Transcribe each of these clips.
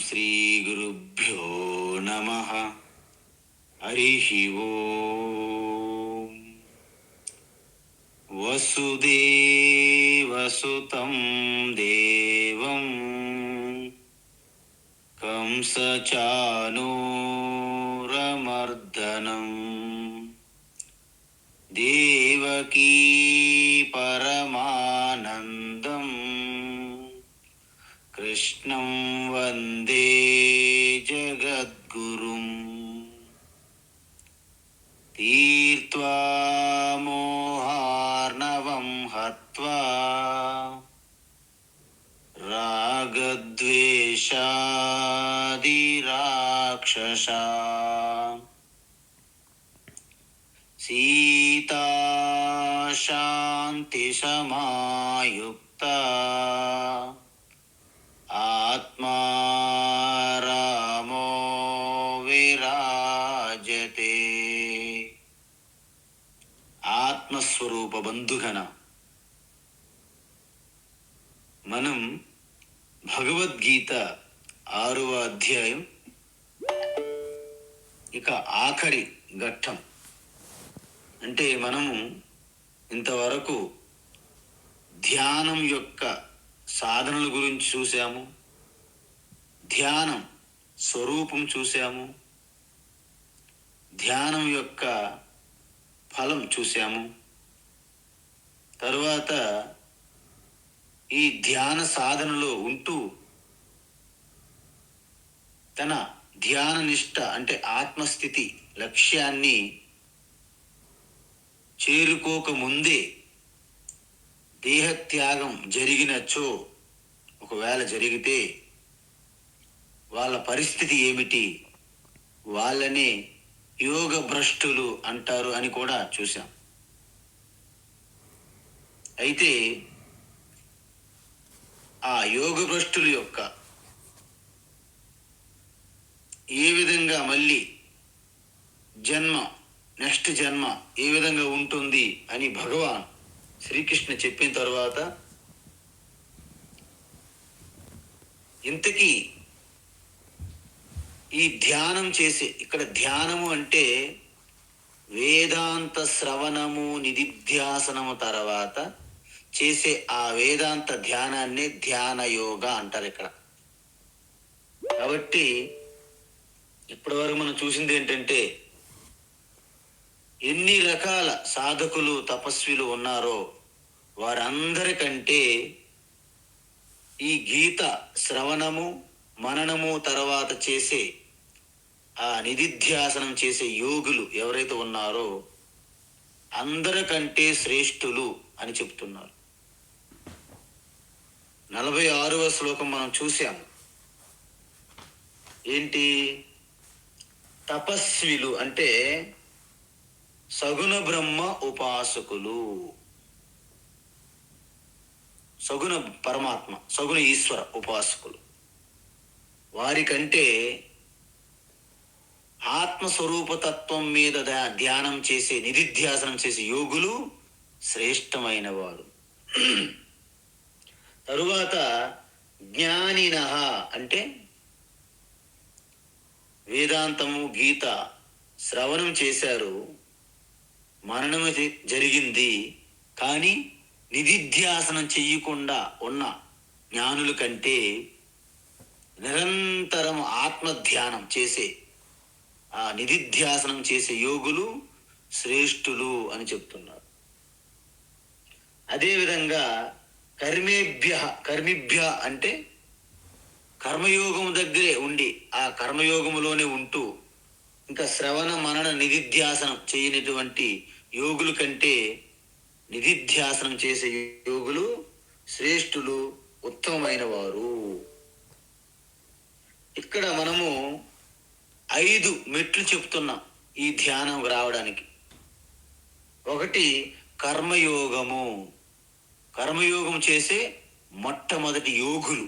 శ్రీగురుభ్యో నమః. హరిః ఓం. వసుదేవసుతం దేవం కంసచానూరమర్దనం దేవకీ పరమానందం కృష్ణం వందే జగద్గురుం. తీర్త్వా మోహార్ణవం హత్వా రాగద్వేషాది రాక్షసా సీతా శాంతి సమాయుక్తా ఆత్మా రామో విరాజతే. ఆత్మస్వరూప బంధుగణ, మనం భగవద్గీత 6వ అధ్యాయం ఇక ఆఖరి ఘట్టం. అంటే మనము ఇంతవరకు ధ్యానం యొక్క సాధనల గురించి చూసాము, ధ్యానం స్వరూపం చూసాము, ధ్యానం యొక్క ఫలం చూసాము. తరువాత ఈ ధ్యాన సాధనలో ఉంటూ తన ధ్యాన నిష్ట అంటే ఆత్మస్థితి లక్ష్యాన్ని చేరుకోక ముందే దేహత్యాగం జరిగినచో, ఒకవేళ జరిగితే వాళ్ళ పరిస్థితి ఏమిటి, వాళ్ళనే యోగ భ్రష్టులు అంటారు అని కూడా చూసాం. అయితే ఆ యోగ భ్రష్టుల యొక్క ఏ విధంగా మళ్ళీ నెక్స్ట్ జన్మ ఏ విధంగా ఉంటుంది అని భగవాన్ శ్రీకృష్ణ చెప్పిన తర్వాత, ఇంతకీ ఈ ధ్యానం చేసే, ఇక్కడ ధ్యానము అంటే వేదాంత శ్రవణము నిధిధ్యాసనము తర్వాత చేసే ఆ వేదాంత ధ్యానాన్ని ధ్యాన యోగ అంటారు ఇక్కడ. కాబట్టి ఇప్పటివరకు మనం చూసింది ఏంటంటే, ఎన్ని రకాల సాధకులు తపస్విలు ఉన్నారో వారందరికంటే ఈ గీత శ్రవణము మననము తర్వాత చేసే ఆ నిధిధ్యాసనం చేసే యోగులు ఎవరైతే ఉన్నారో అందరికంటే శ్రేష్ఠులు అని చెప్తున్నారు. 46వ శ్లోకం మనం చూసాము. ఏంటి? తపస్విలు అంటే సగుణ బ్రహ్మ ఉపాసకులు, సగుణ పరమాత్మ, సగుణ ఈశ్వర ఉపాసకులు. వారికంటే ఆత్మస్వరూపతత్వం మీద ధ్యానం చేసే నిధిధ్యాసనం చేసే యోగులు శ్రేష్టమైన వారు. తరువాత జ్ఞానినః అంటే వేదాంతము గీత శ్రవణం చేశారు, మననము జరిగింది, కానీ నిధిధ్యాసనం చెయ్యకుండా ఉన్న జ్ఞానుల కంటే నిరంతరం ఆత్మధ్యానం చేసే ఆ నిధిధ్యాసనం చేసే యోగులు శ్రేష్ఠులు అని చెప్తున్నారు. అదేవిధంగా కర్మిభ్య అంటే కర్మయోగము దగ్గరే ఉండి ఆ కర్మయోగములోనే ఉంటూ ఇంకా శ్రవణ మనన నిధిధ్యాసనం చేయనటువంటి యోగుల కంటే నిధిధ్యాసనం చేసే యోగులు శ్రేష్ఠులు, ఉత్తమమైన వారు. ఇక్కడ మనము 5 మెట్లు చెప్తున్నాం ఈ ధ్యానం రావడానికి. ఒకటి కర్మయోగము. కర్మయోగం చేసే మొట్టమొదటి యోగులు.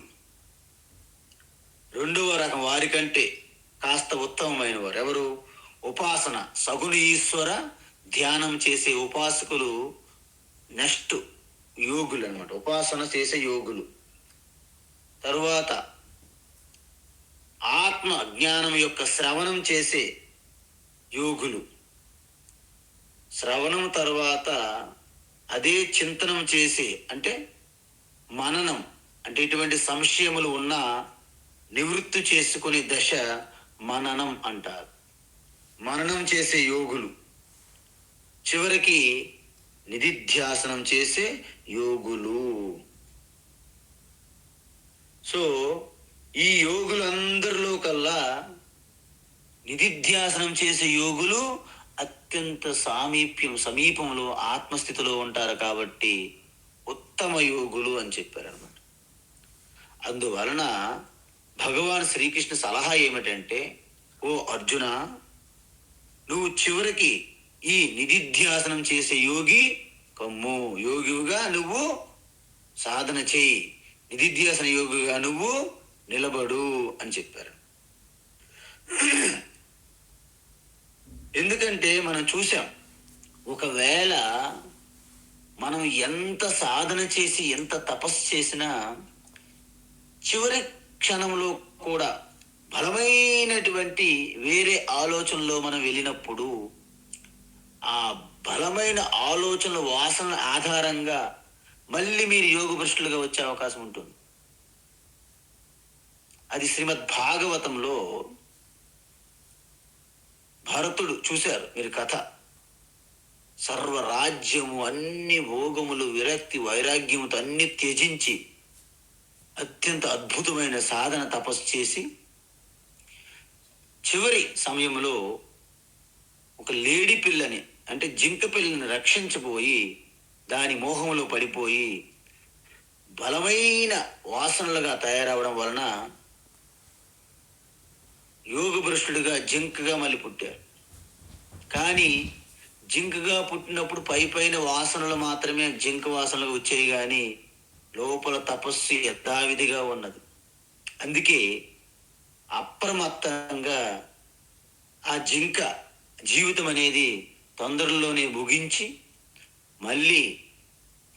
2వ రకం వారికంటే కాస్త ఉత్తమమైన వారు ఎవరు? ఉపాసన, సగుణ ఈశ్వర ధ్యానం చేసే ఉపాసకులు నెక్స్ట్ యోగులు అన్నమాట. ఉపాసన చేసే యోగులు. తరువాత ఆత్మ జ్ఞానం యొక్క శ్రవణం చేసే యోగులు. శ్రవణం తర్వాత అదే చింతనం చేసే, అంటే మననం, అంటే ఇటువంటి సంశయములు ఉన్నా నివృత్తి చేసుకునే దశ మననం అంటారు. మననం చేసే యోగులు. చివరికి నిధిధ్యాసనం చేసే యోగులు. సో ఈ యోగులందరిలో కల్లా నిధిధ్యాసనం చేసే యోగులు అత్యంత సమీపంలో ఆత్మస్థితిలో ఉంటారు కాబట్టి ఉత్తమ యోగులు అని చెప్పారనమాట. అందువలన భగవాన్ శ్రీకృష్ణ సలహా ఏమిటంటే, ఓ అర్జున, నువ్వు చివరికి ఈ నిధిధ్యాసనం చేసే యోగి కమ్ము, యోగిగా నువ్వు సాధన చేయి, నిధిధ్యాసన యోగిగా నువ్వు నిలబడు అని చెప్పారు. ఎందుకంటే మనం చూసాం, ఒకవేళ మనం ఎంత సాధన చేసి ఎంత తపస్సు చేసినా చివరి క్షణంలో కూడా బలమైనటువంటి వేరే ఆలోచనలో మనం వెళ్ళినప్పుడు ఆ బలమైన ఆలోచనల వాసన ఆధారంగా మళ్ళీ మీరు యోగ భ్రష్టులుగా వచ్చే అవకాశం ఉంటుంది. అది శ్రీమద్ భాగవతంలో భరతుడు చూశారు మీరు కథ. సర్వరాజ్యము, అన్ని భోగములు, విరక్తి, వైరాగ్యముతో అన్ని త్యజించి అత్యంత అద్భుతమైన సాధన తపస్సు చేసి చివరి సమయంలో ఒక లేడి పిల్లని, అంటే జింక పిల్లని రక్షించబోయి దాని మోహంలో పడిపోయి బలమైన వాసనలుగా తయారవడం వలన యోగభ్రష్టుడిగా జింకగా మళ్ళీ పుట్టారు. కానీ జింకగా పుట్టినప్పుడు పైన వాసనలు మాత్రమే జింక వాసనలు వచ్చాయి, కానీ లోపల తపస్సు యథావిధిగా ఉన్నది. అందుకే అప్రమత్తంగా ఆ జింక జీవితం అనేది తొందరలోనే ముగించి మళ్ళీ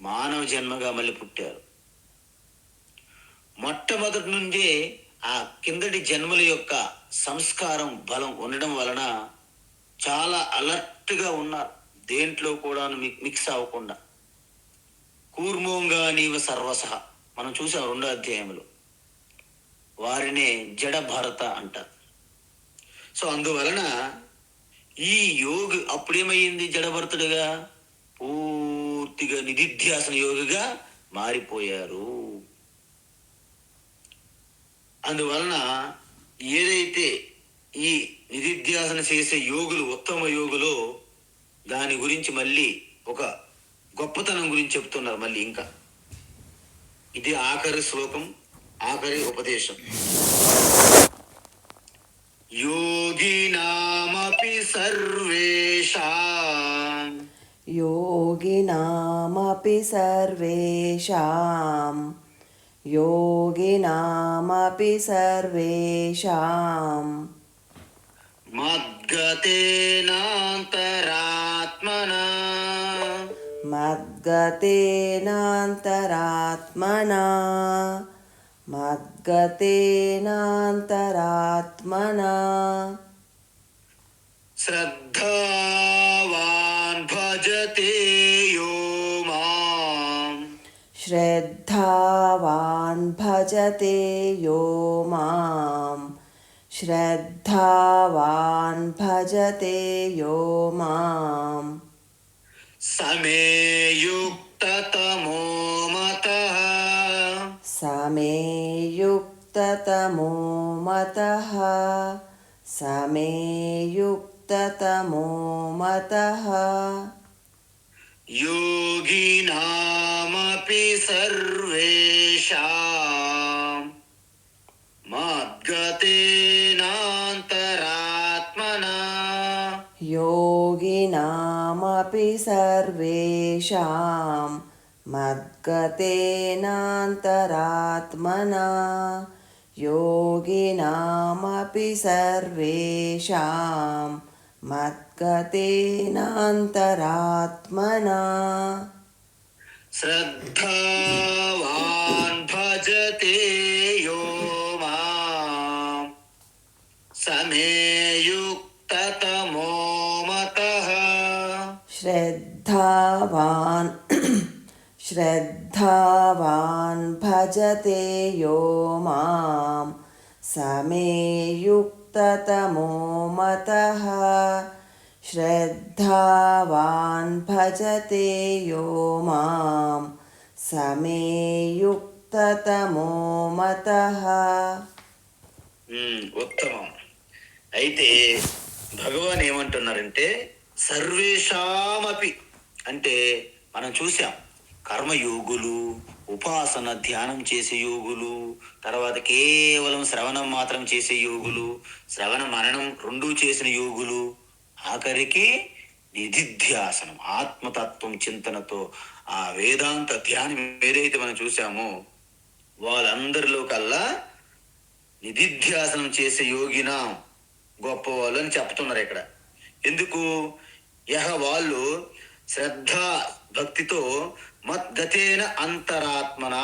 మానవ జన్మగా మళ్ళీ పుట్టారు. మొట్టమొదటి నుండే ఆ కిందటి జన్మల యొక్క సంస్కారం బలం ఉండడం వలన చాలా అలర్ట్గా ఉన్నారు, దేంట్లో కూడా మిక్స్ అవ్వకుండా. కూర్మోంగా నీవ సర్వసహ మనం చూసాం 2వ అధ్యాయంలో. వారినే జడ భరత అంటారు. సో అందువలన ఈ యోగి అప్పుడేమైంది, జడభరతుడిగా పూర్తిగా నిధిధ్యాసన యోగిగా మారిపోయారు. అందువలన ఏదైతే ఈ నిధిధ్యాసన చేసే యోగులు ఉత్తమ యోగులో దాని గురించి మళ్ళీ ఒక గొప్పతనం గురించి చెప్తున్నారు. మళ్ళీ ఇంకా ఇది ఆఖరి శ్లోకం, ఆఖరి ఉపదేశం. యోగినామపి సర్వేషాం योगिनामपि सर्वेषां योगिनामपि सर्वेषां మద్గతేనాంతరాత్మనా मद्गतेनान्तरात्मना मद्गतेनान्तरात्मना శ్రద్ధావాన్ భజతే యో మాం श्रद्धावान् भजते यो मां श्रद्धावान् भजते यो मां సమే యుక్తతమో మతః समे युक्ततमो मतः समे युक्ततमो मतः యోగినామపి సర్వేషాం మద్గతేనాంతరాత్మనా योगिनामपि सर्वेषां मद्गतेनान्तरात्मना योगिनामपि सर्वेषां मद्गतेनान्तरात्मना శ్రద్ధావాన్ భజతే యో మాం భజతే యో మాం సమే యుక్తతమో మతః శ్రద్ధావాన్ భజతే యో మాం సమే యుక్తతమో మతః. ఉత్తమం. అయితే భగవాన్ ఏమంటున్నారంటే సర్వేషామపి అంటే మనం చూసాం కర్మయోగులు, ఉపాసన ధ్యానం చేసే యోగులు, తర్వాత కేవలం శ్రవణం మాత్రం చేసే యోగులు, శ్రవణ మననం రెండూ చేసిన యోగులు, ఆఖరికి నిధిధ్యాసనం ఆత్మతత్వం చింతనతో ఆ వేదాంత ధ్యానం ఏదైతే మనం చూసామో వాళ్ళందరిలో కల్లా నిధిధ్యాసనం చేసే యోగిన గొప్పవాళ్ళు అని చెప్తున్నారు ఇక్కడ. ఎందుకు? వాళ్ళు శ్రద్ధ భక్తితో మద్గతేన అంతరాత్మన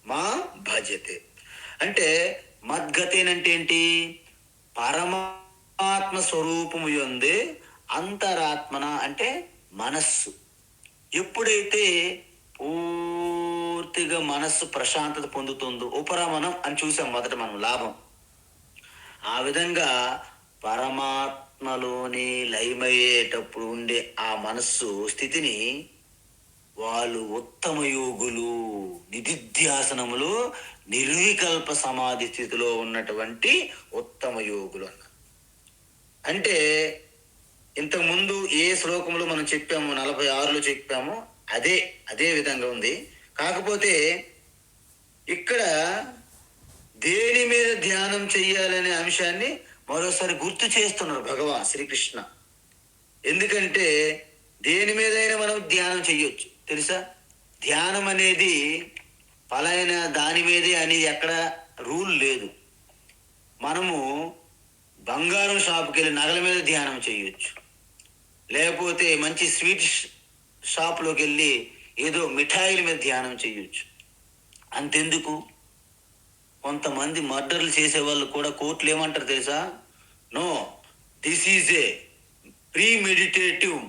మా భజతే అంటే మద్గతేనంటే ఏంటి? పరమాత్మ స్వరూపము యందే అంతరాత్మన అంటే మనస్సు. ఎప్పుడైతే పూర్తిగా మనస్సు ప్రశాంతత పొందుతుందో, ఉపరమణం అని చూసాం మొదట మనం, లాభం. ఆ విధంగా పరమాత్మలోనే లయమయ్యేటప్పుడు ఉండే ఆ మనస్సు స్థితిని వాళ్ళు ఉత్తమ యోగులు, నిధిధ్యాసనములో నిర్వికల్ప సమాధి స్థితిలో ఉన్నటువంటి ఉత్తమ యోగులు అన్నారు. అంటే ఇంతకుముందు ఏ శ్లోకంలో మనం చెప్పాము, 46లో చెప్పాము, అదే విధంగా ఉంది. కాకపోతే ఇక్కడ దేని మీద ధ్యానం చెయ్యాలనే అంశాన్ని మరోసారి గుర్తు చేస్తున్నారు భగవాన్ శ్రీకృష్ణ. ఎందుకంటే దేని మీదైనా మనం ధ్యానం చెయ్యొచ్చు, తెలుసా? ధ్యానం అనేది పలానా దాని మీదే అనేది ఎక్కడ రూల్ లేదు. మనము బంగారం షాపుకి వెళ్ళి నగల మీద ధ్యానం చేయొచ్చు, లేకపోతే మంచి స్వీట్ షాప్లోకి వెళ్ళి ఏదో మిఠాయిల మీద ధ్యానం చేయొచ్చు. అంతెందుకు, కొంతమంది మర్డర్లు చేసే వాళ్ళు కూడా కోర్టులు ఏమంటారు తెలుసా? No, this is a premeditative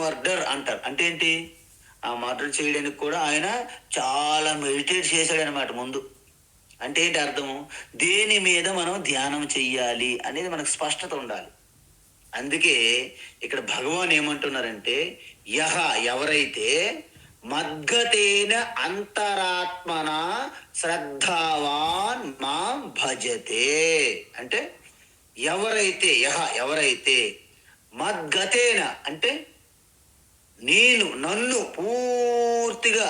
murder అంటారు. అంటే ఏంటి? ఆ మర్డర్ చేయడానికి కూడా ఆయన చాలా మెడిటేట్ చేశాడనమాట ముందు. అంటే ఏంటి అర్థము? దేని మీద మనం ధ్యానం చెయ్యాలి అనేది మనకు స్పష్టత ఉండాలి. అందుకే ఇక్కడ భగవాన్ ఏమంటున్నారంటే ఎవరైతే మద్గతేన అంతరాత్మన శ్రద్ధావాన్ మాం భజతే అంటే ఎవరైతే మద్గతేన అంటే నన్ను పూర్తిగా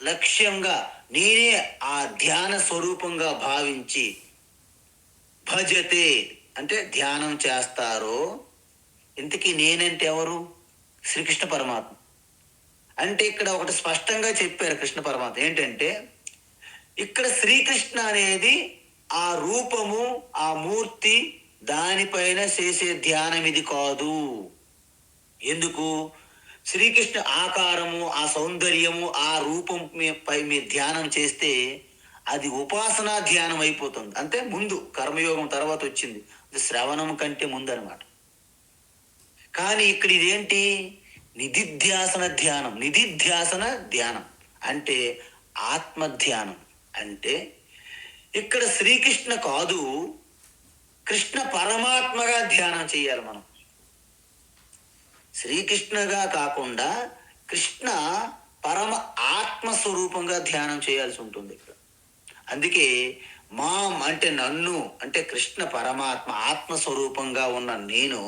లక్ష్యంగా నేనే ఆ ధ్యాన స్వరూపంగా భావించి భజతే అంటే ధ్యానం చేస్తారో. ఇంతకీ నేనంటే ఎవరు? శ్రీకృష్ణ పరమాత్మ. అంటే ఇక్కడ ఒకటి స్పష్టంగా చెప్పారు కృష్ణ పరమాత్మ, ఏంటంటే ఇక్కడ శ్రీకృష్ణ అనేది ఆ రూపము, ఆ మూర్తి, దానిపైన చేసే ధ్యానం ఇది కాదు. ఎందుకు? శ్రీకృష్ణ ఆకారము, ఆ సౌందర్యము, ఆ రూపం పై మీరు ధ్యానం చేస్తే అది ఉపాసనా ధ్యానం అయిపోతుంది. అంటే ముందు కర్మయోగం తర్వాత వచ్చింది, శ్రవణం కంటే ముందు అనమాట. కానీ ఇక్కడ ఇదేంటి? నిధిధ్యాసన ధ్యానం అంటే ఆత్మధ్యానం. అంటే ఇక్కడ శ్రీకృష్ణ కాదు, కృష్ణ పరమాత్మగా ధ్యానం చేయాలి మనం. శ్రీకృష్ణగా కాకుండా కృష్ణ పరమ ఆత్మస్వరూపంగా ధ్యానం చేయాల్సి ఉంటుంది ఇక్కడ. అందుకే మాం అంటే నన్ను, అంటే కృష్ణ పరమాత్మ ఆత్మస్వరూపంగా ఉన్న నేను,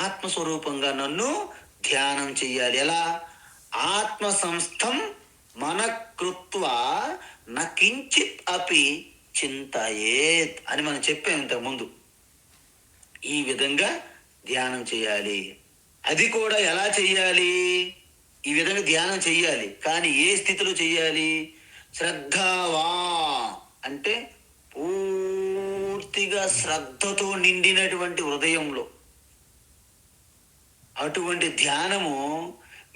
ఆత్మస్వరూపంగా నన్ను ధ్యానం చెయ్యాలి. ఎలా? ఆత్మ సంస్థం మన కృత్వ నకించిత్ అపి చింతయేత్ అని మనం చెప్పాం ఇంతకుముందు. ఈ విధంగా ధ్యానం చేయాలి. అది కూడా ఎలా చెయ్యాలి? ఈ విధంగా ధ్యానం చెయ్యాలి. కానీ ఏ స్థితిలో చెయ్యాలి? శ్రద్ధావా అంటే పూర్తిగా శ్రద్ధతో నిండినటువంటి హృదయంలో. అటువంటి ధ్యానము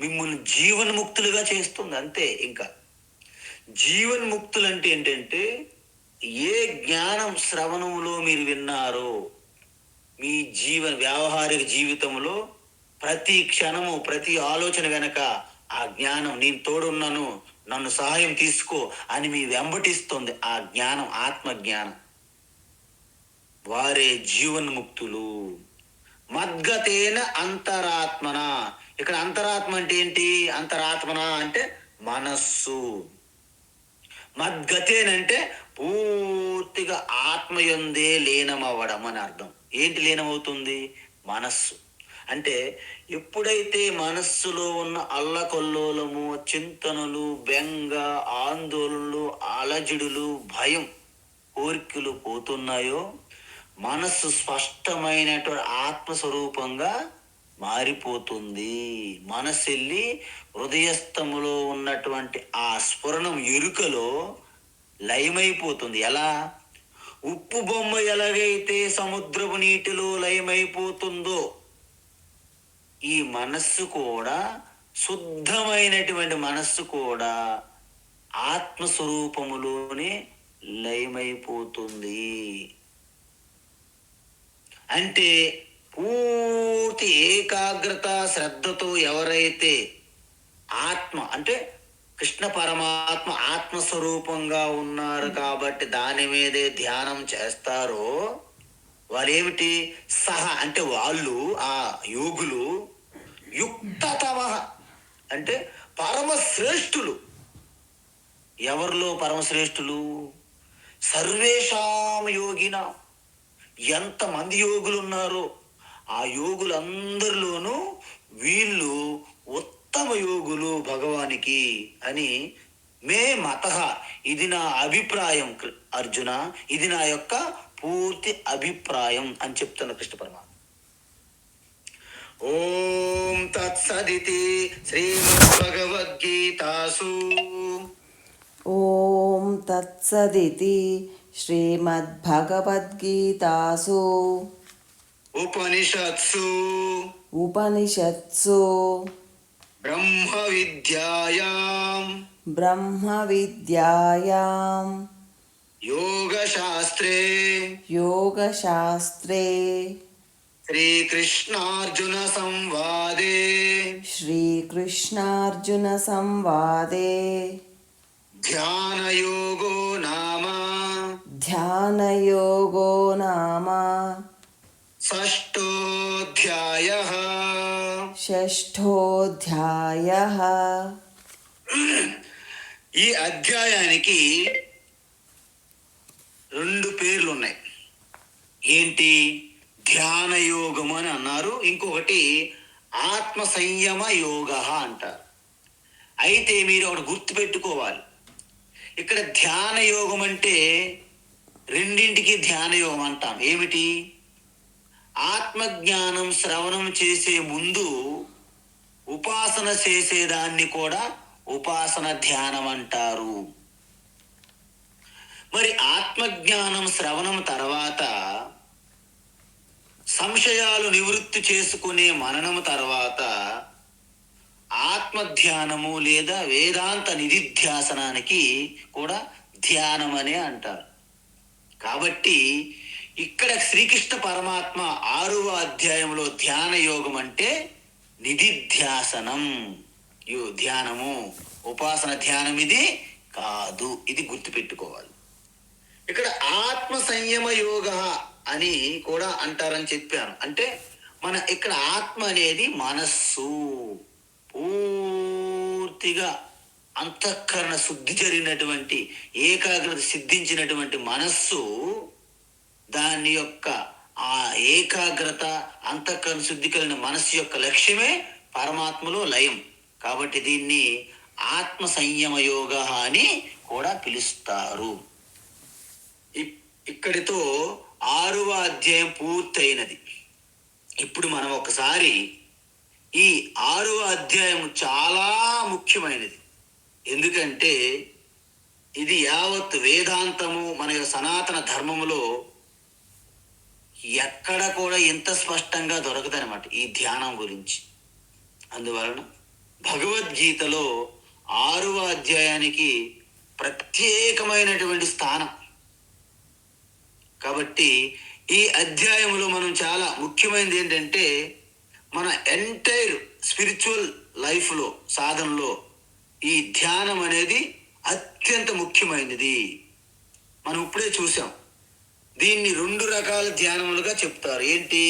మిమ్మల్ని జీవన్ముక్తులుగా చేస్తుంది. అంతే. ఇంకా జీవన్ముక్తులు అంటే ఏంటంటే ఏ జ్ఞానం శ్రవణంలో మీరు విన్నారో మీ వ్యావహారిక జీవితంలో ప్రతి క్షణము, ప్రతి ఆలోచన వెనక ఆ జ్ఞానం, నేను తోడున్నాను, నన్ను సహాయం తీసుకో అని మీ వెంబటిస్తుంది ఆ జ్ఞానం, ఆత్మజ్ఞానం. వారే జీవన్ముక్తులు. మద్గతేన అంతరాత్మన. ఇక్కడ అంతరాత్మ అంటే ఏంటి? అంతరాత్మన అంటే మనస్సు. మద్గతేనంటే పూర్తిగా ఆత్మయందే లీనమవ్వడం అని అర్థం. ఏంటి లీనమవుతుంది? మనస్సు. అంటే ఎప్పుడైతే మనస్సులో ఉన్న అల్లకల్లోలము, చింతనలు, బెంగ, ఆందోళనలు, అలజడులు, భయం, కోరికలు పోతున్నాయో మనస్సు స్పష్టమైనటువంటి ఆత్మస్వరూపంగా మారిపోతుంది. మనస్సు వెళ్ళి హృదయస్థములో ఉన్నటువంటి ఆ స్ఫురణం ఎరుకలో లయమైపోతుంది. ఎలా? ఉప్పు బొమ్మ ఎలాగైతే సముద్రపు నీటిలో లయమైపోతుందో ఈ మనస్సు కూడా, శుద్ధమైనటువంటి మనస్సు కూడా ఆత్మస్వరూపములోనే లయమైపోతుంది. అంటే పూర్తి ఏకాగ్రత శ్రద్ధతో ఎవరైతే ఆత్మ అంటే కృష్ణ పరమాత్మ ఆత్మస్వరూపంగా ఉన్నారు కాబట్టి దాని మీదే ధ్యానం చేస్తారో వారేమిటి? అంటే వాళ్ళు, ఆ యోగులు యుక్తతమ అంటే పరమశ్రేష్ఠులు. ఎవరిలో పరమశ్రేష్ఠులు? సర్వేషాం యోగిన. ఎంతమంది యోగులు ఉన్నారో ఆ యోగులందరిలోనూ వీళ్ళు ఉత్తమ యోగులు భగవానికి అని మే మత. ఇది నా అభిప్రాయం అర్జున, ఇది నా యొక్క పూర్తి అభిప్రాయం అని చెప్తున్న కృష్ణ పరమాత్మ. ఓం తత్సదితి శ్రీమద్భగవద్గీతాసు ఓం తత్సదితి శ్రీమద్భగవద్గీతాసు ఉపనిషత్సు బ్రహ్మ విద్యాయాం యోగశాస్త్రే శ్రీకృష్ణార్జున సంవాదే ధ్యానయోగో నామ షష్ఠోధ్యాయః. ఈ అధ్యాయానికి 2 పేర్లు ఉన్నాయి. ఏంటి? ధ్యాన యోగము అని అన్నారు, ఇంకొకటి ఆత్మ సంయమ యోగ అంటారు. అయితే మీరు ఒకటి గుర్తుపెట్టుకోవాలి. ఇక్కడ ధ్యాన యోగం అంటే రెండింటికి ధ్యాన యోగం అంటాం. ఏమిటి? ఆత్మజ్ఞానం శ్రవణం చేసే ముందు ఉపాసన చేసేదాన్ని కూడా ఉపాసన ధ్యానం అంటారు. మరి ఆత్మజ్ఞానం శ్రవణం తర్వాత సంశయాలు నివృత్తి చేసుకునే మననము తర్వాత ఆత్మధ్యానము లేదా వేదాంత నిధిధ్యాసనానికి కూడా ధ్యానం అనే అంటారు. కాబట్టి ఇక్కడ శ్రీకృష్ణ పరమాత్మ 6వ అధ్యాయంలో ధ్యాన యోగం అంటే నిధిధ్యాసనం, ధ్యానము, ఉపాసన ధ్యానం ఇది కాదు. ఇది గుర్తుపెట్టుకోవాలి. ఇక్కడ ఆత్మ సంయమ యోగ అని కూడా అంటారని చెప్పాను. అంటే ఇక్కడ ఆత్మ అనేది మనస్సు. పూర్తిగా అంతఃకరణ శుద్ధి జరిగినటువంటి, ఏకాగ్రత సిద్ధించినటువంటి మనస్సు, దాని యొక్క ఆ ఏకాగ్రత, అంతఃకరణ శుద్ధి కలిగిన మనస్సు యొక్క లక్ష్యమే పరమాత్మలో లయం. కాబట్టి దీన్ని ఆత్మ సంయమ యోగ అని కూడా పిలుస్తారు. ఇక్కడితో 6వ అధ్యాయం పూర్తయినది. ఇప్పుడు మనం ఒకసారి ఈ 6వ అధ్యాయం చాలా ముఖ్యమైనది. ఎందుకంటే ఇది యావత్ వేదాంతము, మన సనాతన ధర్మములో ఎక్కడ కూడా ఇంత స్పష్టంగా దొరకదనమాట ఈ ధ్యానం గురించి. అందువలన భగవద్గీతలో 6వ అధ్యాయానికి ప్రత్యేకమైనటువంటి స్థానం. కాబట్టి ఈ అధ్యాయంలో మనం చాలా ముఖ్యమైనది ఏంటంటే మన ఎంటైర్ స్పిరిచువల్ లైఫ్లో, సాధనలో ఈ ధ్యానం అనేది అత్యంత ముఖ్యమైనది. మనం ఇప్పుడే చూసాం. దీన్ని 2 రకాల ధ్యానములుగా చెప్తారు. ఏంటి?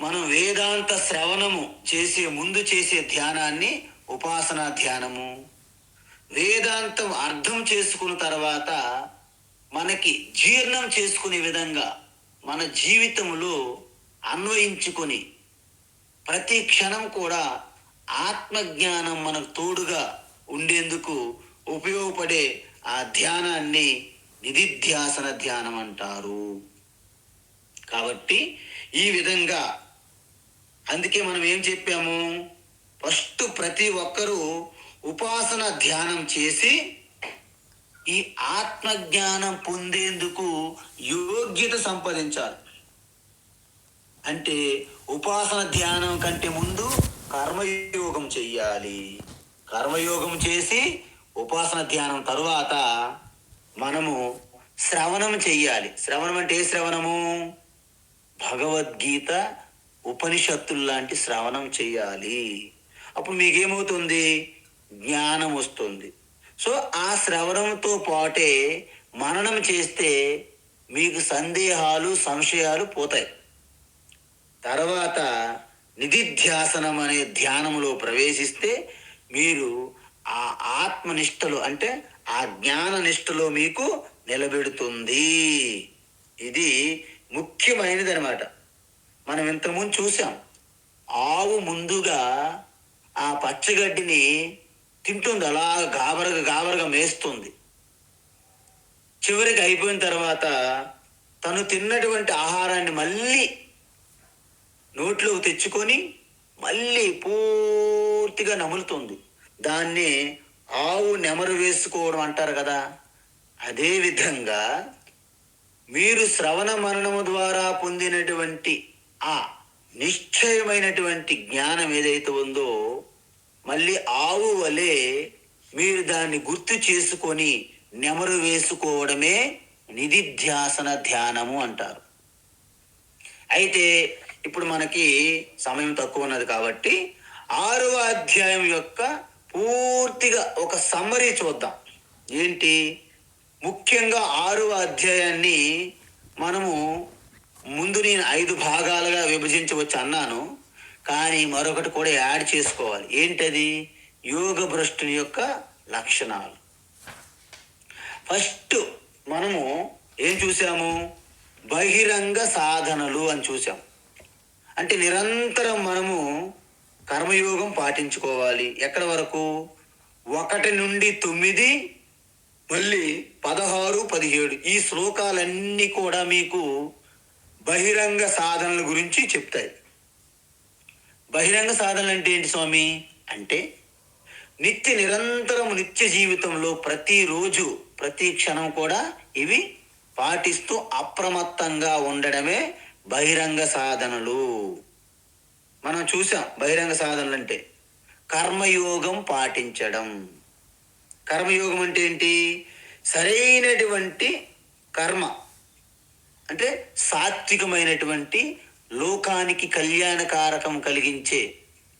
మనం వేదాంత శ్రవణము చేసే ముందు చేసే ధ్యానాన్ని ఉపాసనా ధ్యానము, వేదాంతం అర్థం చేసుకున్న తర్వాత మనకి జీర్ణం చేసుకునే విధంగా మన జీవితంలో అన్వయించుకొని ప్రతి క్షణం కూడా ఆత్మజ్ఞానం మనకు తోడుగా ఉండేందుకు ఉపయోగపడే ఆ ధ్యానాన్ని నిధిధ్యాసన ధ్యానం అంటారు. కాబట్టి ఈ విధంగా అందుకే మనం ఏం చెప్పాము? ఫస్ట్ ప్రతి ఒక్కరూ ఉపాసన ధ్యానం చేసి ఈ ఆత్మజ్ఞానం పొందేందుకు యోగ్యత సంపాదించాలి. అంటే ఉపాసన ధ్యానం కంటే ముందు కర్మయోగం చెయ్యాలి. కర్మయోగం చేసి ఉపాసన ధ్యానం తరువాత మనము శ్రవణం చెయ్యాలి. శ్రవణం అంటే ఏ శ్రవణము? భగవద్గీత ఉపనిషత్తులు లాంటి శ్రవణం చెయ్యాలి. అప్పుడు మీకేమవుతుంది? జ్ఞానం వస్తుంది. సో ఆ శ్రవణంతో పాటే మననం చేస్తే మీకు సందేహాలు సంశయాలు పోతాయి. తర్వాత నిధిధ్యాసనం అనే ధ్యానంలో ప్రవేశిస్తే మీరు ఆ ఆత్మనిష్టలో అంటే ఆ జ్ఞాన నిష్టలో మీకు నిలబెడుతుంది. ఇది ముఖ్యమైనది అనమాట. మనం ఇంతకుముందు చూసాం. ఆవు ముందుగా ఆ పచ్చగడ్డిని తింటుంది, అలా గాబరగా మేస్తుంది. చివరికి అయిపోయిన తర్వాత తను తిన్నటువంటి ఆహారాన్ని మళ్ళీ నోట్లోకి తెచ్చుకొని మళ్ళీ పూర్తిగా నములుతుంది. దాన్ని ఆవు నెమరు వేసుకోవడం అంటారు కదా. అదే విధంగా మీరు శ్రవణ మననము ద్వారా పొందినటువంటి ఆ నిశ్చయమైనటువంటి జ్ఞానం ఏదైతే ఉందో మళ్ళీ ఆవు వలె మీరు దాన్ని గుర్తు చేసుకొని నెమరు వేసుకోవడమే నిధిధ్యాసన ధ్యానము అంటారు. అయితే ఇప్పుడు మనకి సమయం తక్కువ ఉన్నది కాబట్టి 6వ అధ్యాయం యొక్క పూర్తిగా ఒక సమ్మరీ చూద్దాం. ఏంటి? ముఖ్యంగా 6వ అధ్యాయాన్ని మనము ముందు నేను 5 భాగాలుగా విభజించవచ్చు అన్నాను, కానీ మరొకటి కూడా యాడ్ చేసుకోవాలి. ఏంటది? యోగ భ్రష్టుని యొక్క లక్షణాలు. ఫస్ట్ మనము ఏం చూసాము? బహిరంగ సాధనలు అని చూసాం. అంటే నిరంతరం మనము కర్మయోగం పాటించుకోవాలి. ఎక్కడి వరకు? 1 నుండి 9 మళ్ళీ 16, 17 ఈ శ్లోకాలన్నీ కూడా మీకు బహిరంగ సాధనల గురించి చెప్తాయి. బహిరంగ సాధనలు అంటే ఏంటి స్వామి? అంటే నిత్య జీవితంలో ప్రతిరోజు ప్రతి క్షణం కూడా ఇవి పాటిస్తూ అప్రమత్తంగా ఉండడమే బహిరంగ సాధనలు. మనం చూసాం బహిరంగ సాధనలు అంటే కర్మయోగం పాటించడం. కర్మయోగం అంటే ఏంటి? సరైనటువంటి కర్మ అంటే సాత్వికమైనటువంటి లోకానికి కళ్యాణకారకం కలిగించే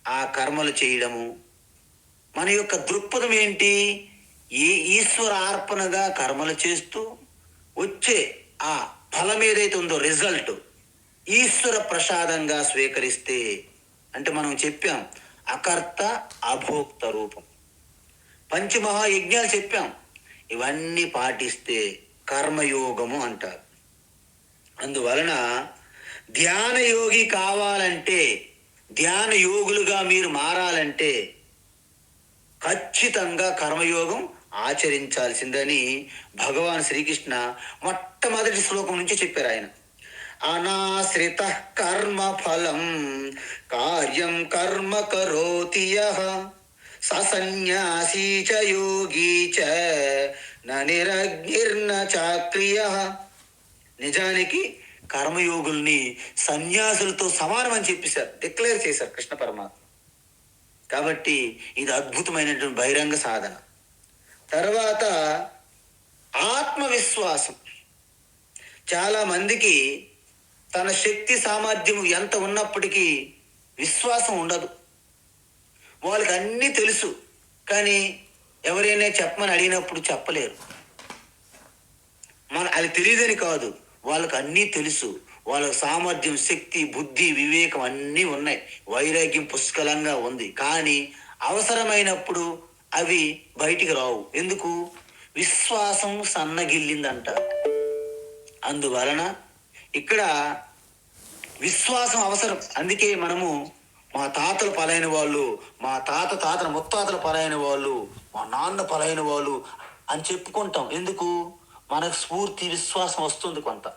ఆ కర్మలు చేయడము. మన యొక్క దృక్పథం ఏంటి? ఈశ్వరార్పణగా కర్మలు చేస్తూ వచ్చే ఆ ఫలం ఏదైతే ఉందో రిజల్ట్ ఈశ్వర ప్రసాదంగా స్వీకరిస్తే, అంటే మనం చెప్పాం అకర్త అభోక్త రూపం, పంచమహాయజ్ఞాలు చెప్పాం. ఇవన్నీ పాటిస్తే కర్మయోగము అంటారు. అందువలన ధ్యాన యోగి కావాలంటే, ధ్యాన యోగులుగా మీరు మారాలంటే ఖచ్చితంగా కర్మయోగం ఆచరించాల్సిందని భగవాన్ శ్రీకృష్ణ మొట్టమొదటి శ్లోకం నుంచి చెప్పారు. ఆయన అనాశ్రిత కర్మ ఫలం కార్యం కర్మ కరోతి యః సన్యాసీ చ యోగీ చ నిరగ్నిర్న చాక్రియః. నిజానికి కర్మయోగుల్ని సన్యాసులతో సమానం అని చెప్పేశారు, డిక్లేర్ చేశారు కృష్ణ పరమాత్మ. కాబట్టి ఇది అద్భుతమైనటువంటి బహిరంగ సాధన. తర్వాత ఆత్మవిశ్వాసం. చాలా మందికి తన శక్తి సామర్థ్యం ఎంత ఉన్నప్పటికీ విశ్వాసం ఉండదు. వాళ్ళకి అన్నీ తెలుసు, కానీ ఎవరైనా చెప్పమని అడిగినప్పుడు చెప్పలేరు. అది తెలియదని కాదు, వాళ్ళకు అన్నీ తెలుసు. వాళ్ళకు సామర్థ్యం, శక్తి, బుద్ధి, వివేకం అన్నీ ఉన్నాయి. వైరాగ్యం పుష్కలంగా ఉంది. కానీ అవసరమైనప్పుడు అవి బయటికి రావు. ఎందుకు? విశ్వాసం సన్నగిల్లిందంట. అందువలన ఇక్కడ విశ్వాసం అవసరం. అందుకే మనము మా తాతలు పలైన వాళ్ళు, మా తాతల ముత్తాతల పలైన వాళ్ళు, మా నాన్న పలైన వాళ్ళు అని చెప్పుకుంటాం. ఎందుకు? మనకు స్ఫూర్తి, విశ్వాసం వస్తుంది కొంత.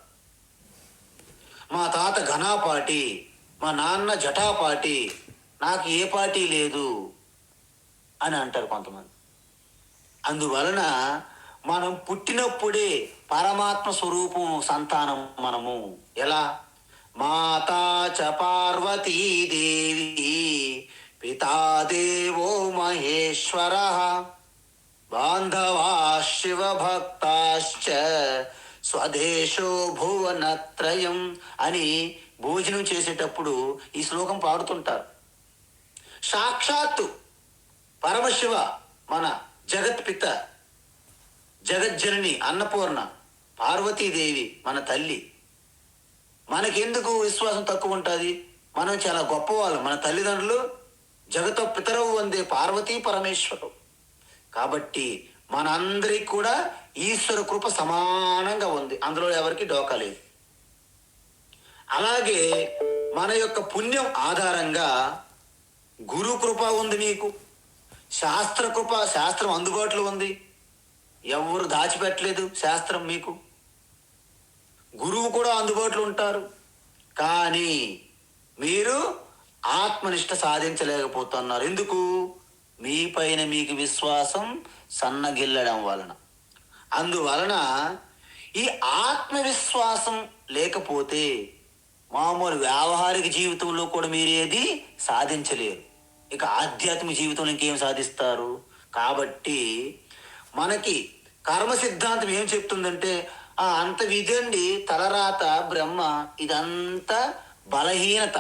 మా తాత ఘనాపాటి, మా నాన్న జటాపాటి, నాకు ఏ పార్టీ లేదు అని అంటారు కొంతమంది. అందువలన మనం పుట్టినప్పుడే పరమాత్మ స్వరూపం సంతానం మనము. ఎలా? మాతా చ పార్వతీదేవి పితా దేవో మహేశ్వర బాంధవా శివభక్తాశ్చ స్వదేశో భువనత్రయం అని భోజనం చేసేటప్పుడు ఈ శ్లోకం పాడుతుంటారు. సాక్షాత్తు పరమశివ మన జగత్పిత, జగజ్జనని అన్నపూర్ణ పార్వతీదేవి మన తల్లి. మనకెందుకు విశ్వాసం తక్కువ ఉంటుంది? మనం చాలా గొప్పవాళ్ళం. మన తల్లిదండ్రులు జగత పితరవు వందే పార్వతీ పరమేశ్వరు. కాబట్టి మనందరికి కూడా ఈశ్వర కృప సమానంగా ఉంది. అందులో ఎవరికి డోకా లేదు. అలాగే మన యొక్క పుణ్యం ఆధారంగా గురు కృప ఉంది మీకు, శాస్త్ర కృప, శాస్త్రం అందుబాటులో ఉంది. ఎవరు దాచిపెట్టలేదు శాస్త్రం మీకు. గురువు కూడా అందుబాటులో ఉంటారు. కానీ మీరు ఆత్మనిష్ట సాధించలేకపోతున్నారు. ఎందుకు? మీ పైన మీకు విశ్వాసం సన్నగిల్లడం వలన. అందువలన ఈ ఆత్మవిశ్వాసం లేకపోతే మామూలు వ్యావహారిక జీవితంలో కూడా మీరు ఏది సాధించలేరు. ఇక ఆధ్యాత్మిక జీవితంలో ఇంకేం సాధిస్తారు? కాబట్టి మనకి కర్మ సిద్ధాంతం ఏం చెప్తుందంటే, అంత విధండి తలరాత బ్రహ్మ, ఇదంతా బలహీనత.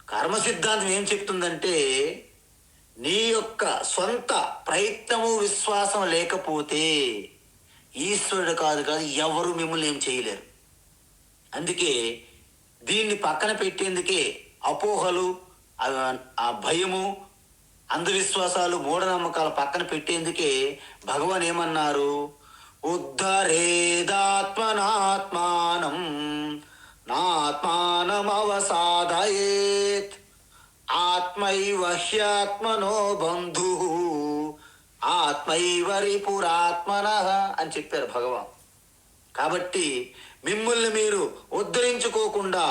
కర్మ సిద్ధాంతం ఏం చెప్తుందంటే, నీ యొక్క సొంత ప్రయత్నము, విశ్వాసం లేకపోతే ఈశ్వరుడు కాదు ఎవరు మిమ్మల్ని ఏం చేయలేరు. అందుకే దీన్ని పక్కన పెట్టేందుకే అపోహలు, ఆ భయము, అంధవిశ్వాసాలు, మూఢనమ్మకాలు పక్కన పెట్టేందుకే భగవాన్ ఏమన్నారు? ఉద్ధరేదాత్మనాత్మానం నాత్మానం అవసాదయేత్ ఆత్మైవ హ్యాత్మనో బంధు ఆత్మైవ రిపురాత్మనః అని చెప్పారు భగవాన్. కాబట్టి మిమ్మల్ని మీరు ఉద్ధరించుకోకుండా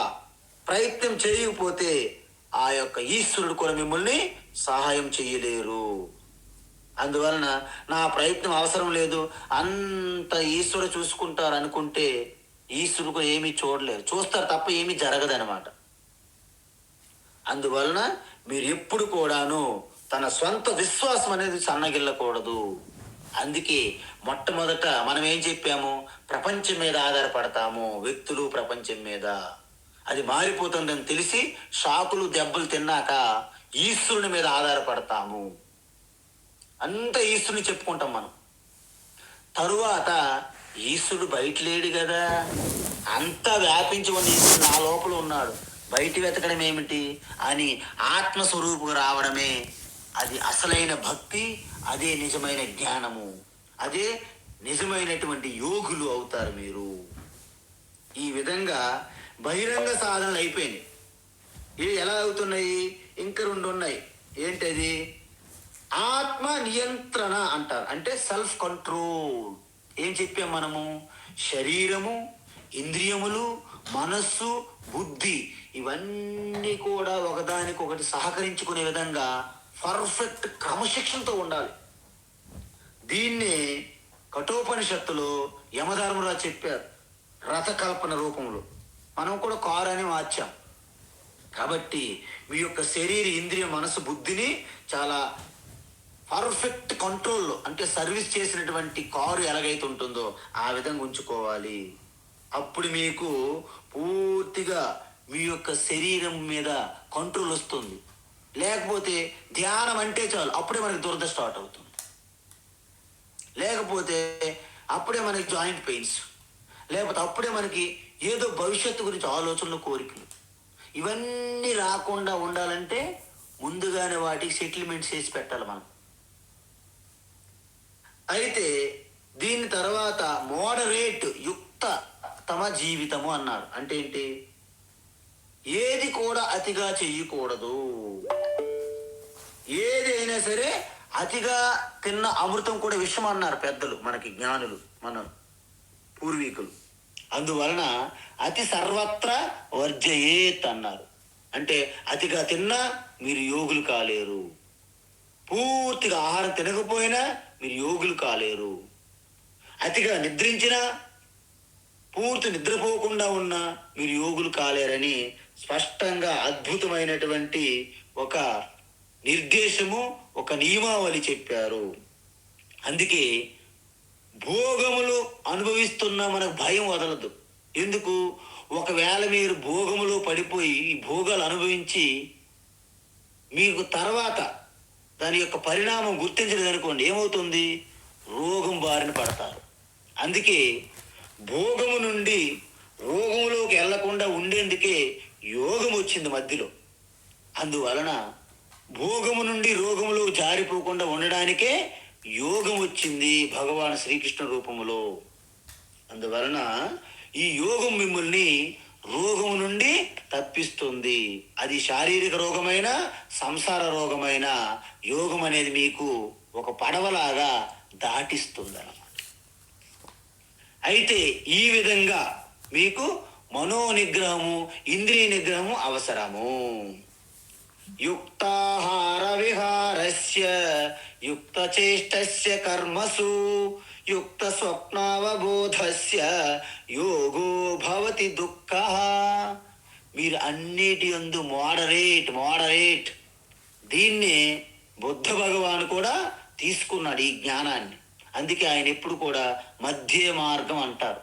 ప్రయత్నం చేయకపోతే ఆ యొక్క ఈశ్వరుడు కూడా మిమ్మల్ని సహాయం చేయలేరు. అందువలన నా ప్రయత్నం అవసరం లేదు, అంత ఈశ్వరుడు చూసుకుంటారు అనుకుంటే ఈశ్వరుడు ఏమీ చూడలేరు. చూస్తారు తప్ప ఏమీ జరగదనమాట. అందువలన మీరు ఎప్పుడు కూడాను తన సొంత విశ్వాసం అనేది సన్నగిల్లకూడదు. అందుకే మొట్టమొదట మనం ఏం చెప్పాము? ప్రపంచం మీద ఆధారపడతాము, వ్యక్తులు ప్రపంచం మీద. అది మారిపోతుందని తెలిసి షాకులు దెబ్బలు తిన్నాక ఈశ్వరుని మీద ఆధారపడతాము. అంత ఈశ్వరుని చెప్పుకుంటాం మనం. తరువాత ఈశ్వరుడు బయట లేడు కదా, అంతా వ్యాపించి ఉన్న ఈశ్వరుడు నా లోపల ఉన్నాడు, బయట వెతకడం ఏమిటి అని ఆత్మస్వరూపుగా రావడమే అది అసలైన భక్తి. అదే నిజమైన జ్ఞానము. అదే నిజమైనటువంటి యోగులు అవుతారు మీరు. ఈ విధంగా బహిరంగ సాధనలు అయిపోయినాయి. ఇవి ఎలా అవుతున్నాయి? ఇంకా రెండు ఉన్నాయి. ఏంటది? ఆత్మ నియంత్రణ అంటారు. అంటే సెల్ఫ్ కంట్రోల్. ఏం చెప్పాం మనము? శరీరము, ఇంద్రియములు, మనస్సు, బుద్ధి ఇవన్నీ కూడా ఒకదానికొకటి సహకరించుకునే విధంగా పర్ఫెక్ట్ క్రమశిక్షణతో ఉండాలి. దీన్నే కఠోపనిషత్తులో యమధర్మరాజు చెప్పారు రథకల్పన రూపంలో. మనం కూడా కారు అని మార్చాం. కాబట్టి మీ యొక్క శరీర, ఇంద్రియ, మనసు, బుద్ధిని చాలా పర్ఫెక్ట్ కంట్రోల్లో, అంటే సర్వీస్ చేసినటువంటి కారు ఎలాగైతే ఉంటుందో ఆ విధంగా ఉంచుకోవాలి. అప్పుడు మీకు పూర్తిగా మీ యొక్క శరీరం మీద కంట్రోల్ వస్తుంది. లేకపోతే ధ్యానం అంటే చాలు అప్పుడే మనకి దురద స్టార్ట్ అవుతుంది, లేకపోతే అప్పుడే మనకి జాయింట్ పెయిన్స్, లేకపోతే అప్పుడే మనకి ఏదో భవిష్యత్తు గురించి ఆలోచనలు, కోరికలు. ఇవన్నీ రాకుండా ఉండాలంటే ముందుగానే వాటికి సెటిల్మెంట్ చేసి పెట్టాలి మనం. అయితే దీని తర్వాత మోడరేట్ యుక్త తమ జీవితము అన్నారు. అంటే ఏంటి? ఏది కూడా అతిగా చెయ్యకూడదు. ఏది అయినా సరే అతిగా తిన్న అమృతం కూడా విషం అన్నారు పెద్దలు, మనకి జ్ఞానులు, మన పూర్వీకులు. అందువలన అతి సర్వత్రా వర్జయేత్ అన్నారు. అంటే అతిగా తిన్నా మీరు యోగులు కాలేరు, పూర్తిగా ఆహారం తినకపోయినా మీరు యోగులు కాలేరు, అతిగా నిద్రించినా పూర్తి నిద్రపోకుండా ఉన్నా మీరు యోగులు కాలేరని స్పష్టంగా అద్భుతమైనటువంటి ఒక నిర్దేశము, ఒక నియమావళి చెప్పారు. అందుకే భోగములు అనుభవిస్తున్నా మనకు భయం వదలదు. ఎందుకు? ఒకవేళ మీరు భోగములో పడిపోయి ఈ భోగాలు అనుభవించి మీకు తర్వాత దాని యొక్క పరిణామం గుర్తించలేదనుకోండి, ఏమవుతుంది? రోగం బారిన పడతారు. అందుకే భోగము నుండి రోగములోకి వెళ్లకుండా ఉండేందుకే యోగం వచ్చింది మధ్యలో. అందువలన భోగము నుండి రోగములో జారిపోకుండా ఉండడానికే యోగం వచ్చింది భగవాన్ శ్రీకృష్ణ రూపములో. అందువలన ఈ యోగం మిమ్మల్ని రోగము నుండి తప్పిస్తుంది. అది శారీరక రోగమైన, సంసార రోగమైన, యోగం అనేది మీకు ఒక పడవలాగా దాటిస్తుంది అన్నమాట. అయితే ఈ విధంగా మీకు మనో నిగ్రహము, ఇంద్రియ నిగ్రహము అవసరము. యుక్తాహార విహారస్య యుక్త చేష్టస్య కర్మసు యుక్త స్వప్నావబోధస్య యోగో భవతి దుఃఖః. మీరు అన్నిటి యందు మోడరేట్. దీన్నే బుద్ధ భగవాన్ కూడా తీసుకున్నాడు ఈ జ్ఞానాన్ని. అందుకే ఆయన ఎప్పుడు కూడా మధ్య మార్గం అంటారు.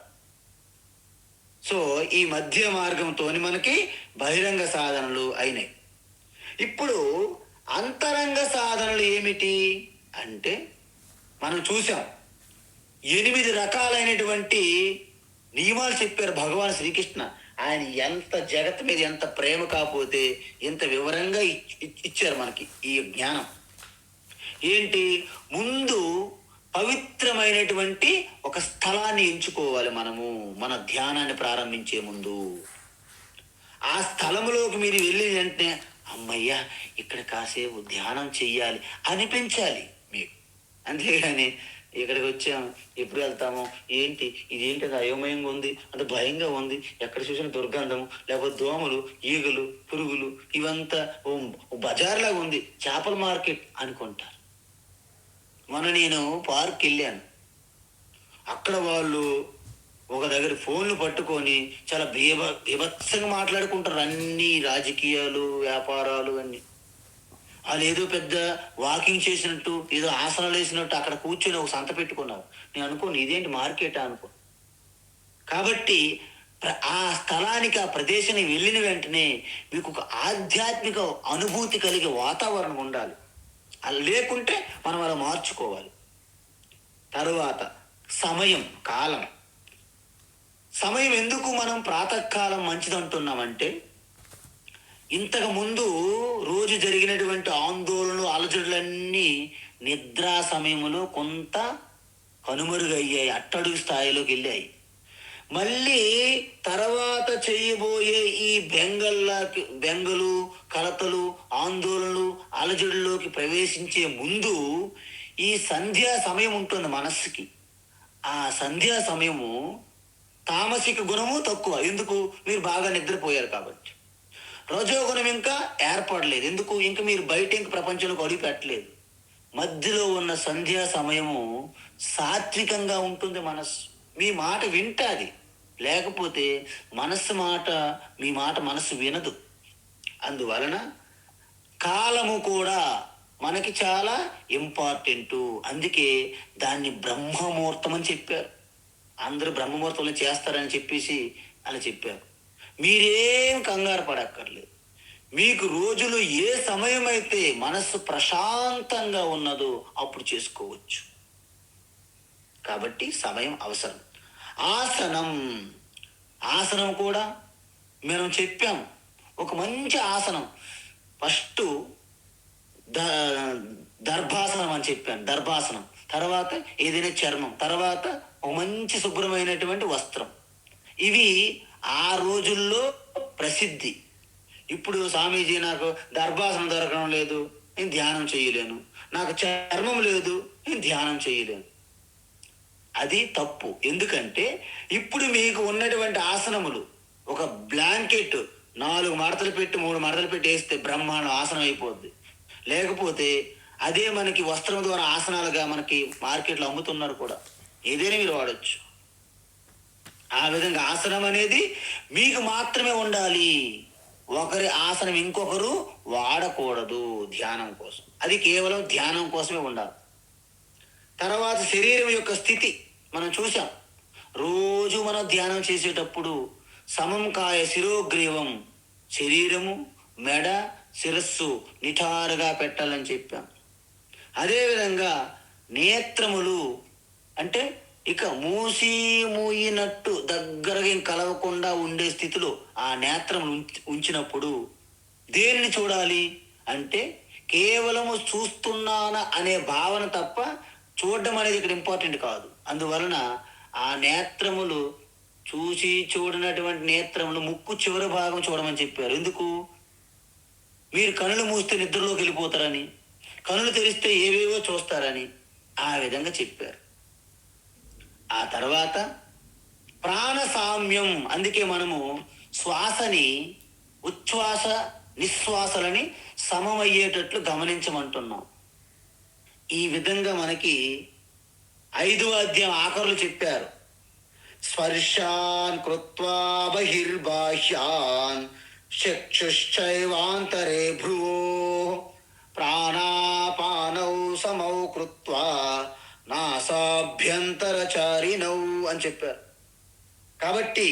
సో ఈ మధ్య మార్గంతో మనకి బహిరంగ సాధనలు అయినాయి. ఇప్పుడు అంతరంగ సాధనలు ఏమిటి అంటే మనం చూసాం, 8 రకాలైనటువంటి నియమాలు చెప్పారు భగవాన్ శ్రీకృష్ణ. ఆయన ఎంత జగత్ మీద ఎంత ప్రేమ కాకపోతే ఎంత వివరంగా ఇచ్చారు మనకి ఈ జ్ఞానం. ఏంటి? ముందు పవిత్రమైనటువంటి ఒక స్థలాన్ని ఎంచుకోవాలి మనము మన ధ్యానాన్ని ప్రారంభించే ముందు. ఆ స్థలంలోకి మీరు వెళ్ళిన వెంటనే అమ్మయ్యా ఇక్కడ కాసేపు ధ్యానం చెయ్యాలి అనిపించాలి మీకు. అంతేగాని ఇక్కడికి వచ్చాము, ఎప్పుడు వెళ్తాము, ఏంటి ఇదేంటి అయోమయంగా ఉంది, అంత భయంగా ఉంది, ఎక్కడ చూసిన దుర్గంధము, లేకపోతే దోమలు, ఈగలు, పురుగులు, ఇవంతా ఓ బజార్లాగా ఉంది, చేపల మార్కెట్ అనుకుంటారు. మొన్న నేను పార్క్ వెళ్ళాను, అక్కడ వాళ్ళు ఒక దగ్గర ఫోన్లు పట్టుకొని చాలా బీభత్సంగా మాట్లాడుకుంటారు. అన్ని రాజకీయాలు, వ్యాపారాలు అన్ని. వాళ్ళు ఏదో పెద్ద వాకింగ్ చేసినట్టు, ఏదో ఆసనాలు వేసినట్టు అక్కడ కూర్చొని ఒక సంత పెట్టుకున్నారు. నేను అనుకోను ఇదేంటి మార్కెటా అనుకో. కాబట్టి ఆ స్థలానికి, ఆ ప్రదేశానికి వెళ్ళిన వెంటనే మీకు ఒక ఆధ్యాత్మిక అనుభూతి కలిగే వాతావరణం ఉండాలి. అలా లేకుంటే మనం అలా మార్చుకోవాలి. తరువాత సమయం ఎందుకు మనం ప్రాతకాలం మంచిదంటున్నామంటే, ఇంతకు ముందు రోజు జరిగినటువంటి ఆందోళనలు, అలజడులన్నీ నిద్రా సమయంలో కొంత కనుమరుగయ్యాయి, అట్టడుగు స్థాయిలోకి వెళ్ళాయి. మళ్ళీ తర్వాత చేయబోయే ఈ బెంగలు, కలతలు, ఆందోళనలు, అలజడుల్లోకి ప్రవేశించే ముందు ఈ సంధ్యా సమయం ఉంటుంది మనస్సుకి. ఆ సంధ్యా సమయము తామసిక గుణము తక్కువ. ఎందుకు? మీరు బాగా నిద్రపోయారు కాబట్టి. రజోగుణం ఇంకా ఏర్పడలేదు. ఎందుకు? ఇంకా మీరు బయట ఇంక ప్రపంచంలోకి అడుగు పెట్టలేదు. మధ్యలో ఉన్న సంధ్యా సమయము సాత్వికంగా ఉంటుంది మనస్సు. మీ మాట వింటాది, లేకపోతే మీ మాట మనస్సు వినదు. అందువలన కాలము కూడా మనకి చాలా ఇంపార్టెంటు. అందుకే దాన్ని బ్రహ్మముహూర్తం అని చెప్పారు. అందరూ బ్రహ్మముహూర్తంలో చేస్తారని చెప్పేసి అలా చెప్పారు. మీరేం కంగారు పడక్కర్లేదు. మీకు రోజులో ఏ సమయం అయితే మనస్సు ప్రశాంతంగా ఉన్నదో అప్పుడు చేసుకోవచ్చు. కాబట్టి సమయం అవసరం. ఆసనం ఆసనం కూడా మనం చెప్పాం. ఒక మంచి ఆసనం ఫస్ట్ ద దర్భాసనం అని చెప్పాను. దర్భాసనం తర్వాత ఏదైనా చర్మం, తర్వాత ఒక మంచి శుభ్రమైనటువంటి వస్త్రం. ఇవి ఆ రోజుల్లో ప్రసిద్ధి. ఇప్పుడు స్వామీజీ నాకు దర్భాసనం దొరకడం లేదు, నేను ధ్యానం చేయలేను, నాకు చర్మం లేదు, నేను ధ్యానం చేయలేను. అది తప్పు. ఎందుకంటే ఇప్పుడు మీకు ఉన్నటువంటి ఆసనములు ఒక బ్లాంకెట్ 4 మడతలు పెట్టి 3 మడతలు పెట్టి వేస్తే బ్రహ్మాండం ఆసనం అయిపోద్ది. లేకపోతే అదే మనకి వస్త్రం ద్వారా ఆసనాలుగా మనకి మార్కెట్లో అమ్ముతున్నారు కూడా. ఏదైనా మీరు వాడచ్చు. ఆ విధంగా ఆసనం అనేది మీకు మాత్రమే ఉండాలి. ఒకరి ఆసనం ఇంకొకరు వాడకూడదు ధ్యానం కోసం. అది కేవలం ధ్యానం కోసమే ఉండాలి. తర్వాత శరీరం యొక్క స్థితి మనం చూసాం. రోజు మనం ధ్యానం చేసేటప్పుడు సమం కాయ శిరోగ్రీవం, శరీరము, మెడ, శిరస్సు నిఠారుగా పెట్టాలని చెప్పాం. అదేవిధంగా నేత్రములు అంటే ఇక మూయినట్టు దగ్గరగా కలవకుండా ఉండే స్థితిలో ఆ నేత్రములు ఉంచినప్పుడు దేనిని చూడాలి అంటే కేవలము చూస్తున్నానా అనే భావన తప్ప చూడడం అనేది ఇక్కడ ఇంపార్టెంట్ కాదు. అందువలన ఆ నేత్రములు చూడనటువంటి నేత్రములు ముక్కు చివరి భాగం చూడమని చెప్పారు. ఎందుకు? మీరు కనులు మూస్తే నిద్రలోకి వెళ్ళిపోతారని, కనులు తెరిస్తే ఏవేవో చూస్తారని ఆ విధంగా చెప్పారు. ఆ తర్వాత ప్రాణ సామ్యం. అందుకే మనము శ్వాసని ఉచ్ఛ్వాస నిశ్వాసలని సమమయ్యేటట్లు గమనించమంటున్నాం. ఈ విధంగా మనకి 5వ అధ్యాయం ఆఖరులు చెప్పారు. స్పర్శాన్ కృత్వా బహిర్బాహ్యాన్ చక్షుశ్చైవాంతరే భ్రువో ప్రాణాపానౌ సమౌ కృత్వా నాసాభ్యంతరచారిణౌ అని చెప్పారు. కాబట్టి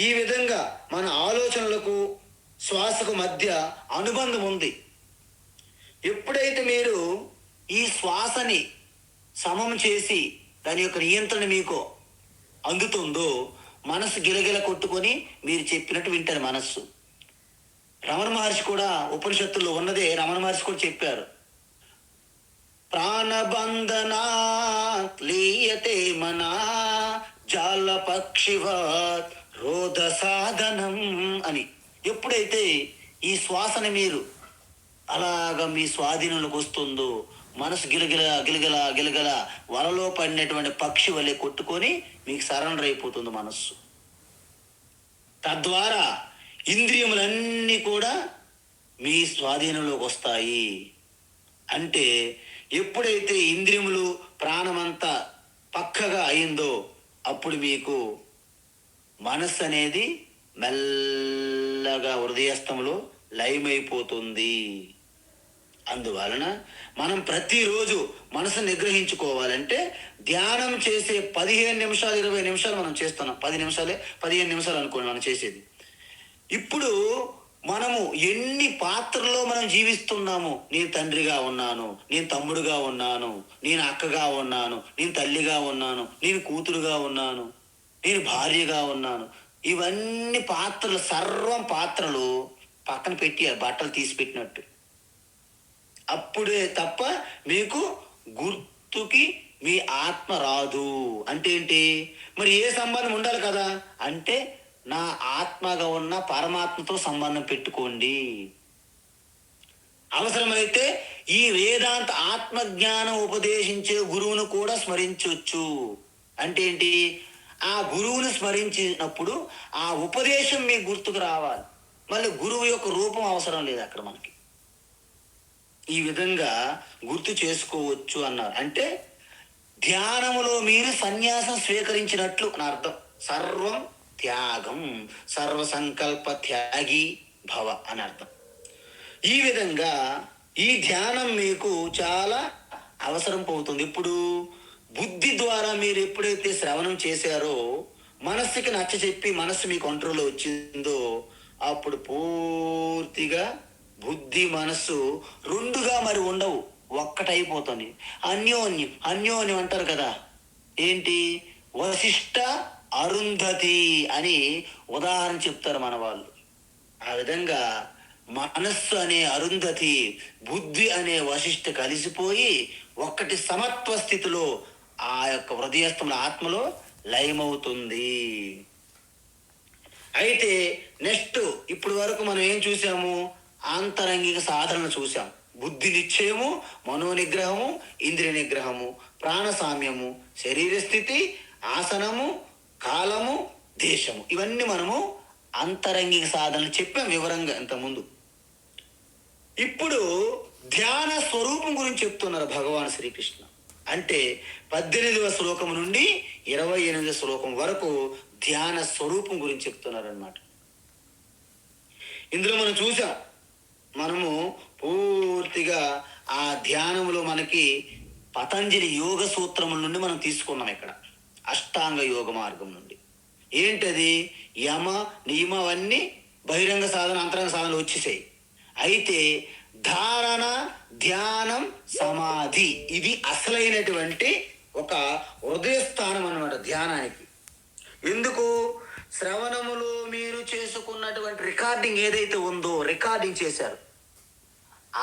ఈ విధంగా మన ఆలోచనలకు శ్వాసకు మధ్య అనుబంధం ఉంది. ఎప్పుడైతే మీరు ఈ శ్వాసని సమం చేసి దాని యొక్క నియంత్రణ మీకు అందుతుందో మనసు గిలగిల కొట్టుకొని మీరు చెప్పినట్టు వింటారు మనస్సు. రమణ మహర్షి కూడా ఉపనిషత్తుల్లో ఉన్నదే రమణ మహర్షి కూడా చెప్పారు. ప్రాణబంధనాత్ లీయతే మనా జాల పక్షివత్ రోధ సాధనం అని. ఎప్పుడైతే ఈ శ్వాసని మీరు అలాగా మీ స్వాధీనంలోకి వస్తుందో మనసు గిలగిల గిలగిల గిలగిల వలలో పడినటువంటి పక్షి వలె కొట్టుకొని మీకు సరెండర్ అయిపోతుంది మనస్సు. తద్వారా ఇంద్రియములన్నీ కూడా మీ స్వాధీనంలోకి వస్తాయి. అంటే ఎప్పుడైతే ఇంద్రియములు ప్రాణమంతా పక్కగా అయిందో అప్పుడు మీకు మనస్సు అనేది మెల్లగా హృదయస్థంలో లయమైపోతుంది. అందువలన మనం ప్రతిరోజు మనసు నిగ్రహించుకోవాలంటే ధ్యానం చేసే 15 నిమిషాలు 20 నిమిషాలు మనం చేస్తున్నాం. 15 నిమిషాలు అనుకోండి మనం చేసేది. ఇప్పుడు మనము ఎన్ని పాత్రల్లో మనం జీవిస్తున్నాము. నేను తండ్రిగా ఉన్నాను, నేను తమ్ముడుగా ఉన్నాను, నేను అక్కగా ఉన్నాను, నేను తల్లిగా ఉన్నాను, నేను కూతురుగా ఉన్నాను, నేను భార్యగా ఉన్నాను. ఇవన్నీ పాత్రలు, సర్వం పాత్రలు పక్కన పెట్టి బట్టలు తీసి పెట్టినట్టు. అప్పుడే తప్ప మీకు గుర్తుకి మీ ఆత్మ రాదు. అంటే ఏంటి? మరి ఏ సంబంధం ఉండాలి కదా అంటే నా ఆత్మగా ఉన్న పరమాత్మతో సంబంధం పెట్టుకోండి. అవసరమైతే ఈ వేదాంత ఆత్మజ్ఞానం ఉపదేశించే గురువును కూడా స్మరించవచ్చు. అంటే ఏంటి? ఆ గురువును స్మరించినప్పుడు ఆ ఉపదేశం మీకు గుర్తుకు రావాలి. మళ్ళీ గురువు యొక్క రూపం అవసరం లేదు అక్కడ మనకి. ఈ విధంగా గుర్తు చేసుకోవచ్చు అన్నారు. అంటే ధ్యానములో మీరు సన్యాసం స్వీకరించినట్లు అని అర్థం. సర్వం త్యాగం, సర్వ సంకల్ప త్యాగి భవ అని అర్థం. ఈ విధంగా ఈ ధ్యానం మీకు చాలా అవసరం పోతుంది. ఇప్పుడు బుద్ధి ద్వారా మీరు ఎప్పుడైతే శ్రవణం చేశారో, మనస్సుకి నచ్చ చెప్పి మనస్సు మీ కంట్రోల్లో వచ్చిందో, అప్పుడు పూర్తిగా బుద్ధి మనస్సు రెండుగా మరి ఉండవు, ఒక్కటైపోతుంది. అన్యోన్యం అన్యోన్యం అంటారు కదా, ఏంటి? వశిష్ట అరుంధతి అని ఉదాహరణ చెప్తారు మన వాళ్ళు. ఆ విధంగా మనస్సు అనే అరుంధతి, బుద్ధి అనే వశిష్ఠ కలిసిపోయి ఒక్కటి సమత్వ స్థితిలో ఆ యొక్క హృదయస్థముల ఆత్మలో లయమవుతుంది. అయితే నెక్స్ట్ ఇప్పుడు వరకు మనం ఏం చూసాము? ఆంతరంగిక సాధనలు చూసాం. బుద్ధి నిశ్చయము, మనో నిగ్రహము, ఇంద్రియ నిగ్రహము, ప్రాణ సామ్యము, శరీర స్థితి, ఆసనము, కాలము, దేశము, ఇవన్నీ మనము అంతరంగిక సాధనలు చెప్పాం వివరంగా ఇంతకుముందు. ఇప్పుడు ధ్యాన స్వరూపం గురించి చెప్తున్నారు భగవాన్ శ్రీకృష్ణ. అంటే 18వ శ్లోకం నుండి 28వ శ్లోకం వరకు ధ్యాన స్వరూపం గురించి చెప్తున్నారు అన్నమాట. ఇందులో మనం చూసాం, మనము పూర్తిగా ఆ ధ్యానంలో మనకి పతంజలి యోగ సూత్రముల నుండి మనం తీసుకున్నాం. ఇక్కడ అష్టాంగ యోగ మార్గం నుండి ఏంటది? యమ నియమ అవన్నీ బహిరంగ సాధన అంతరంగ సాధనలు వచ్చేసాయి. అయితే ధారణ, ధ్యానం, సమాధి, ఇది అసలైనటువంటి ఒక హృదయ స్థానం అన్నమాట ధ్యానానికి. ఎందుకు? శ్రవణములో మీరు చేసుకున్నటువంటి రికార్డింగ్ ఏదైతే ఉందో, రికార్డింగ్ చేశారు,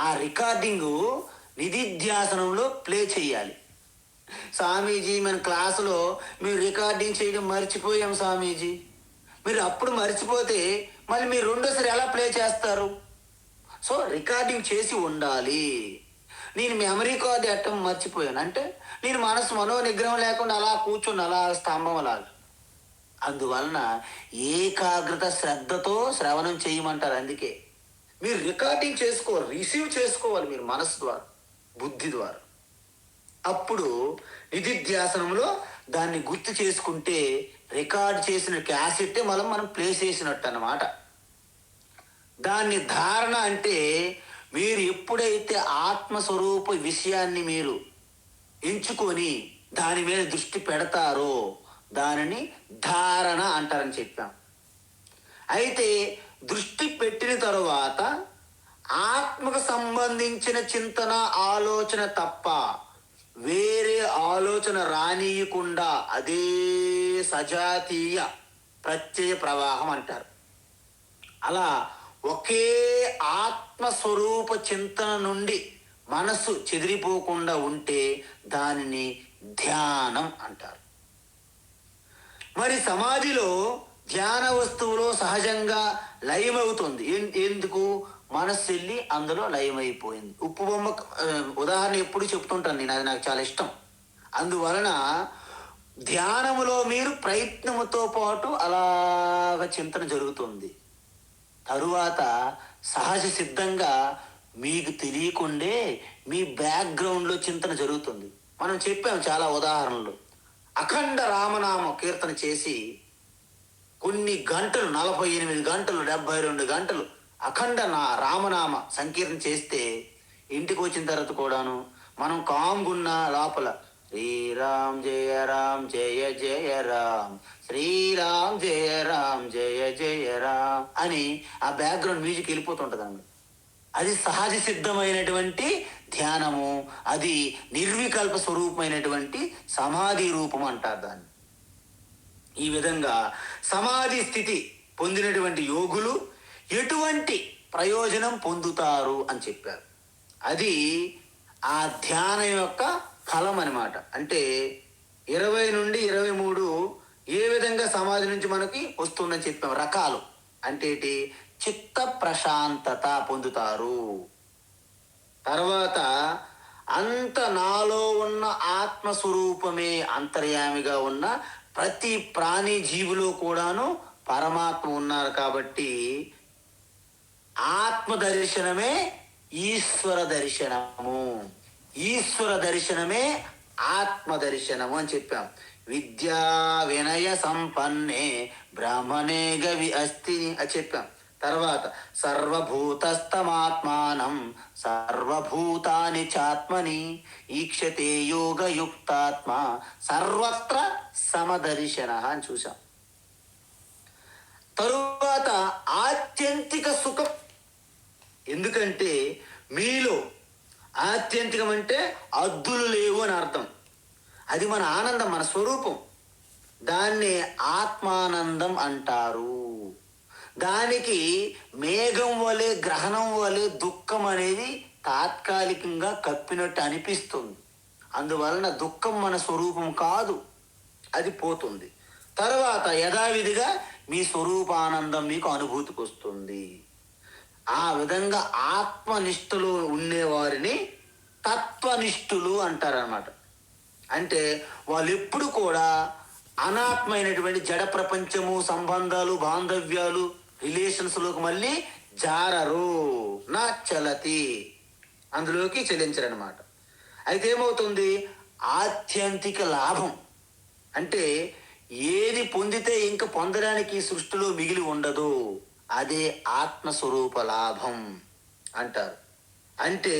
ఆ రికార్డింగు నిధిధ్యాసనంలో ప్లే చేయాలి. స్వామీజీ మన క్లాసులో మీరు రికార్డింగ్ చేయడం మర్చిపోయాం స్వామీజీ. మీరు అప్పుడు మర్చిపోతే మళ్ళీ మీరు రెండోసారి ఎలా ప్లే చేస్తారు? సో రికార్డింగ్ చేసి ఉండాలి. నేను మెమరీ కార్డు ఎట్టం మర్చిపోయాను అంటే నేను మనో నిగ్రహం లేకుండా అలా కూర్చుని అలా స్తంభం అలాగా. అందువలన ఏకాగ్రత శ్రద్ధతో శ్రవణం చేయమంటారు. అందుకే మీరు రికార్డింగ్ చేసుకోవాలి, రిసీవ్ చేసుకోవాలి మీరు మనసు ద్వారా, బుద్ధి ద్వారా. అప్పుడు నిధిధ్యాసనంలో దాన్ని గుర్తు చేసుకుంటే రికార్డ్ చేసిన క్యాసెట్టే మనం ప్లే చేసినట్టు అన్నమాట. దాన్ని ధారణ అంటే మీరు ఎప్పుడైతే ఆత్మస్వరూప విషయాన్ని మీరు ఎంచుకొని దాని మీద దృష్టి పెడతారో దానిని ధారణ అంటారని చెప్పాం. అయితే దృష్టి పెట్టిన తరువాత ఆత్మకు సంబంధించిన చింతన, ఆలోచన తప్ప వేరే ఆలోచన రానియకుండా అదే సజాతీయ ప్రత్యయ ప్రవాహం అంటారు. అలా ఒకే ఆత్మస్వరూప చింతన నుండి మనస్సు చెదిరిపోకుండా ఉంటే దానిని ధ్యానం అంటారు. మరి సమాధిలో ధ్యాన వస్తువులో సహజంగా లయమవుతుంది. ఎందుకు? మనస్సు వెళ్ళి అందులో లయమైపోయింది. ఉప్పు బొమ్మ ఉదాహరణ ఎప్పుడు చెప్తుంటాను నేను, అది నాకు చాలా ఇష్టం. అందువలన ధ్యానములో మీరు ప్రయత్నముతో పాటు అలాగ చింతన జరుగుతుంది. తరువాత సహజ సిద్ధంగా మీకు తెలియకుండే మీ బ్యాక్గ్రౌండ్లో చింతన జరుగుతుంది. మనం చెప్పాము చాలా ఉదాహరణలు. అఖండ రామనామ కీర్తన చేసి కొన్ని గంటలు, 48 గంటలు, 72 గంటలు అఖండ రామనామ సంకీర్తన చేస్తే ఇంటికి వచ్చిన తర్వాత కూడాను మనం కామ్గున్న లోపల శ్రీరామ్ జయ రామ్ జయ జయ రామ్, శ్రీరామ్ జయ రామ్ జయ జయ రామ్ అని ఆ బ్యాక్గ్రౌండ్ మ్యూజిక్ వెళ్ళిపోతుంటుంది అండి. అది సహజ సిద్ధమైనటువంటి ధ్యానము, అది నిర్వికల్ప స్వరూపమైనటువంటి సమాధి రూపం అంటారు దాన్ని. ఈ విధంగా సమాధి స్థితి పొందినటువంటి యోగులు ఎటువంటి ప్రయోజనం పొందుతారు అని చెప్పారు. అది ఆ ధ్యానం యొక్క ఫలం అనమాట. అంటే 20 నుండి 23 ఏ విధంగా సమాధి నుంచి మనకి వస్తుందని చెప్పాం. రకాలు అంటే ఏంటి? చిత్త ప్రశాంతత పొందుతారు. తర్వాత అంత నాలో ఉన్న ఆత్మస్వరూపమే అంతర్యామిగా ఉన్న ప్రతి ప్రాణి జీవులో కూడాను పరమాత్మ ఉన్నారు కాబట్టి ఆత్మ దర్శనమే ఈశ్వర దర్శనము, ఈశ్వర దర్శనమే ఆత్మ దర్శనము అని చెప్పాం. విద్యా వినయ సంపన్నే బ్రాహ్మణే గవి అస్తి అని చెప్పాం. తర్వాత సర్వభూతస్థమాత్మానం సర్వభూతాని చాత్మని ఈక్షతే యోగయుక్తాత్మ సర్వత్ర సమదర్శన అని చూసాం. తరువాత ఆత్యంతిక సుఖం ఎందుకంటే మీలో ఆత్యంతికం అంటే అద్దులు లేవు అని అర్థం. అది మన ఆనందం, మన స్వరూపం. దాన్ని ఆత్మానందం అంటారు. దానికి మేఘం వలె, గ్రహణం వలె దుఃఖం అనేది తాత్కాలికంగా కప్పినట్టు అనిపిస్తుంది. అందువలన దుఃఖం మన స్వరూపం కాదు, అది పోతుంది. తర్వాత యథావిధిగా మీ స్వరూపానందం మీకు అనుభూతికి వస్తుంది. ఆ విధంగా ఆత్మనిష్టలో ఉండేవారిని తత్వనిష్ఠులు అంటారనమాట. అంటే వాళ్ళు ఎప్పుడు కూడా అనాత్మైనటువంటి జడ ప్రపంచము, సంబంధాలు, బాంధవ్యాలు, రిలేషన్స్లోకి మళ్ళీ జారరు, నా చలతి, అందులోకి చెల్లించరనమాట. అయితే ఏమవుతుంది? ఆత్యంతిక లాభం అంటే ఏది పొందితే ఇంకా పొందడానికి ఈ సృష్టిలో మిగిలి ఉండదు, అదే ఆత్మస్వరూప లాభం అంటారు. అంటే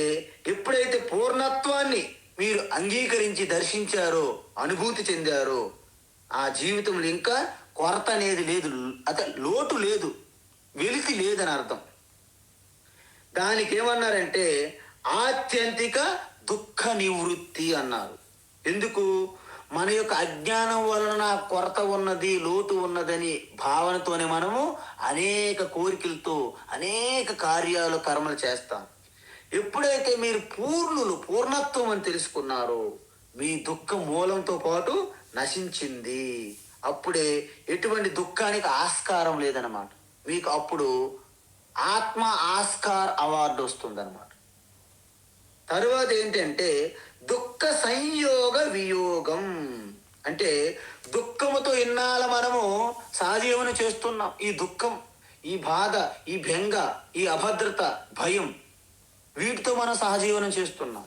ఎప్పుడైతే పూర్ణత్వాన్ని మీరు అంగీకరించి దర్శించారో, అనుభూతి చెందారో, ఆ జీవితంలో ఇంకా కొరత అనేది లేదు, అదే లోటు లేదు, వెలితి లేదని అర్థం. దానికి ఏమన్నారంటే ఆత్యంతిక దుఃఖ నివృత్తి అన్నారు. ఎందుకు? మన యొక్క అజ్ఞానం వలన కొరత ఉన్నది, లోటు ఉన్నదని భావనతోనే మనము అనేక కోరికలతో అనేక కార్యాలు, కర్మలు చేస్తాం. ఎప్పుడైతే మీరు పూర్ణత్వం అని తెలుసుకున్నారో, మీ దుఃఖం మూలంతో పాటు నశించింది. అప్పుడే ఎటువంటి దుఃఖానికి ఆస్కారం లేదన్నమాట. మీకు అప్పుడు ఆత్మ ఆస్కార్ అవార్డు వస్తుందన్నమాట. తరువాత ఏంటంటే దుఃఖ సంయోగ వియోగం. అంటే దుఃఖముతో ఇన్నాళ్ళ మనము సహజీవనం చేస్తున్నాం. ఈ దుఃఖం, ఈ బాధ, ఈ బెంగ, ఈ అభద్రత, భయం, వీటితో మనం సహజీవనం చేస్తున్నాం.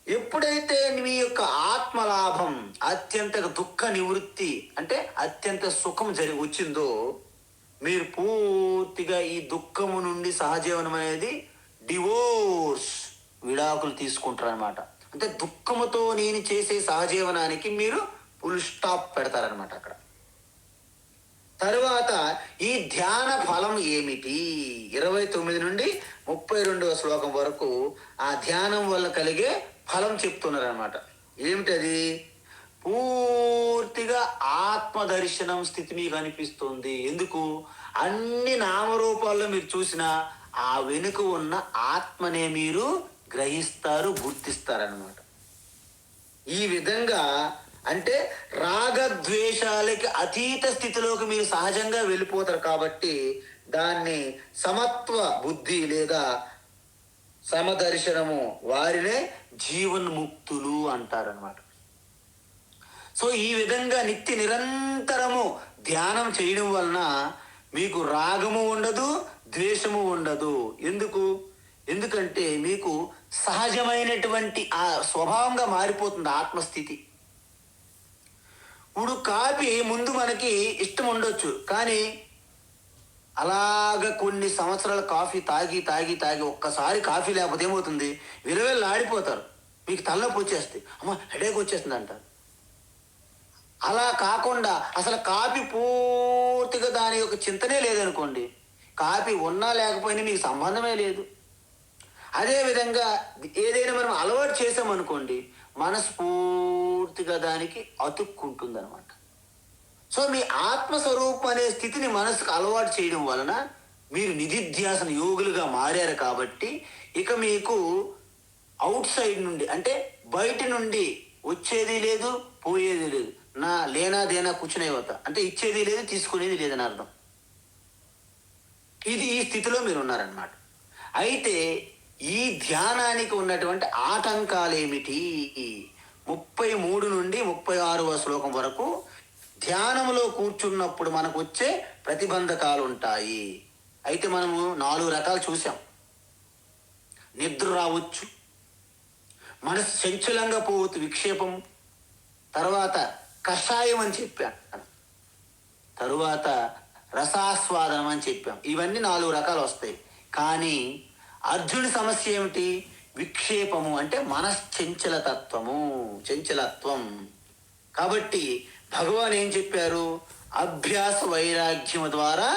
ఎప్పుడైతే మీ యొక్క ఆత్మలాభం, అత్యంత దుఃఖ నివృత్తి అంటే అత్యంత సుఖం వచ్చిందో, మీరు పూర్తిగా ఈ దుఃఖము నుండి సహజీవనం అనేది డివోర్స్, విడాకులు తీసుకుంటారనమాట. అంటే దుఃఖముతో నేను చేసే సహజీవనానికి మీరు ఫుల్ స్టాప్ పెడతారనమాట అక్కడ. తరువాత ఈ ధ్యాన ఫలం ఏమిటి? 29 నుండి 32వ శ్లోకం వరకు ఆ ధ్యానం వల్ల కలిగే ఫలం చెప్తున్నారనమాట. ఏమిటది? పూర్తిగా ఆత్మ దర్శనం స్థితి మీకు అనిపిస్తుంది. ఎందుకు? అన్ని నామరూపాల్లో మీరు చూసినా ఆ వెనుక ఉన్న ఆత్మనే మీరు గ్రహిస్తారు, గుర్తిస్తారనమాట. ఈ విధంగా అంటే రాగద్వేషాలకి అతీత స్థితిలోకి మీరు సహజంగా వెళ్ళిపోతారు. కాబట్టి దాన్ని సమత్వ బుద్ధి లేదా సమదర్శనము, వారినే జీవన్ముక్తులు అంటారనమాట. సో ఈ విధంగా నిరంతరము ధ్యానం చేయడం వలన మీకు రాగము ఉండదు, ద్వేషము ఉండదు. ఎందుకంటే మీకు సహజమైనటువంటి ఆ స్వభావంగా మారిపోతుంది ఆత్మస్థితి. ఇప్పుడు కాఫీ ముందు మనకి ఇష్టం ఉండొచ్చు, కానీ అలాగ కొన్ని సంవత్సరాల కాఫీ తాగి తాగి తాగి ఒక్కసారి కాఫీ లేకపోతే ఏమవుతుంది? విలువెల్లు ఆడిపోతారు, మీకు తలనొప్పి వచ్చేస్తుంది, అమ్మ హెడేక్ వచ్చేస్తుంది అంటారు. అలా కాకుండా అసలు కాఫీ పూర్తిగా దాని యొక్క చింతనే లేదనుకోండి, కాఫీ ఉన్నా లేకపోయినా మీకు సంబంధమే లేదు. అదేవిధంగా ఏదైనా మనం అలవాటు చేసామనుకోండి, మనస్ఫూర్తిగా దానికి అతుక్కుంటుంది అనమాట. సో మీ ఆత్మస్వరూపం అనే స్థితిని మనసుకు అలవాటు చేయడం వలన మీరు నిధిధ్యాసన యోగులుగా మారారు. కాబట్టి ఇక మీకు అవుట్ సైడ్ నుండి అంటే బయట నుండి వచ్చేది లేదు, పోయేది లేదు, నా లేనాదేనా కూర్చునే అవుతా అంటే ఇచ్చేది లేదు, తీసుకునేది లేదని అర్థం. ఈ స్థితిలో మీరు ఉన్నారనమాట. అయితే ఈ ధ్యానానికి ఉన్నటువంటి ఆటంకాలు ఏమిటి? 33 నుండి 36వ శ్లోకం వరకు ధ్యానంలో కూర్చున్నప్పుడు మనకు వచ్చే ప్రతిబంధకాలు ఉంటాయి. అయితే మనము 4 రకాలు చూసాం. నిద్ర రావచ్చు, మనసు చంచలంగా పోవచ్చు, విక్షేపం, తర్వాత కషాయం అని చెప్పాం, తరువాత రసాస్వాదనం అని చెప్పాం. ఇవన్నీ 4 రకాలు వస్తాయి. కానీ అర్జునుడి సమస్య ఏమిటి? విక్షేపము అంటే చంచలత్వం. కాబట్టి భగవాన్ ఏం చెప్పారు? అభ్యాస వైరాగ్యం ద్వారా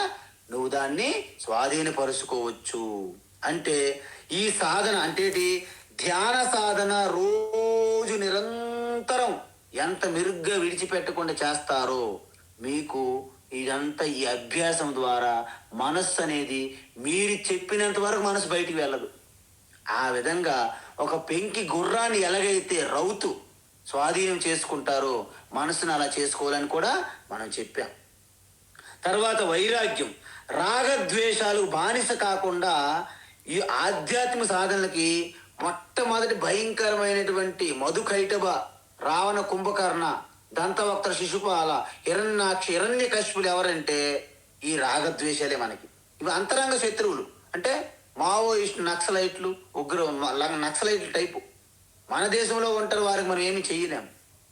నువ్వు దాన్ని స్వాధీనపరుచుకోవచ్చు. అంటే ఈ సాధన అంటే ధ్యాన సాధన రోజు నిరంతరం ఎంత మెరుగ్గా విడిచిపెట్టకుండా చేస్తారో మీకు ఇదంతా ఈ అభ్యాసం ద్వారా మనస్సు అనేది మీరు చెప్పినంత వరకు మనసు బయటికి వెళ్ళదు. ఆ విధంగా ఒక పెంకి గుర్రాన్ని ఎలాగైతే రౌతు స్వాధీనం చేసుకుంటారో మనసును అలా చేసుకోవాలని కూడా మనం చెప్పాం. తర్వాత వైరాగ్యం, రాగద్వేషాలు బానిస కాకుండా ఈ ఆధ్యాత్మిక సాధనలకి మొట్టమొదటి భయంకరమైనటువంటి మధుకైటభ, రావణ కుంభకర్ణ, దంతవక్త శిశుపాల, హిరణ్యకశిపులు ఎవరంటే ఈ రాగద్వేషాలే మనకి. ఇవి అంతరంగ శత్రువులు. అంటే మావోయిస్టు, నక్సలైట్లు, నక్సలైట్ల టైపు మన దేశంలో ఉంటారు. వారికి మనం ఏమి చెయ్యలేము,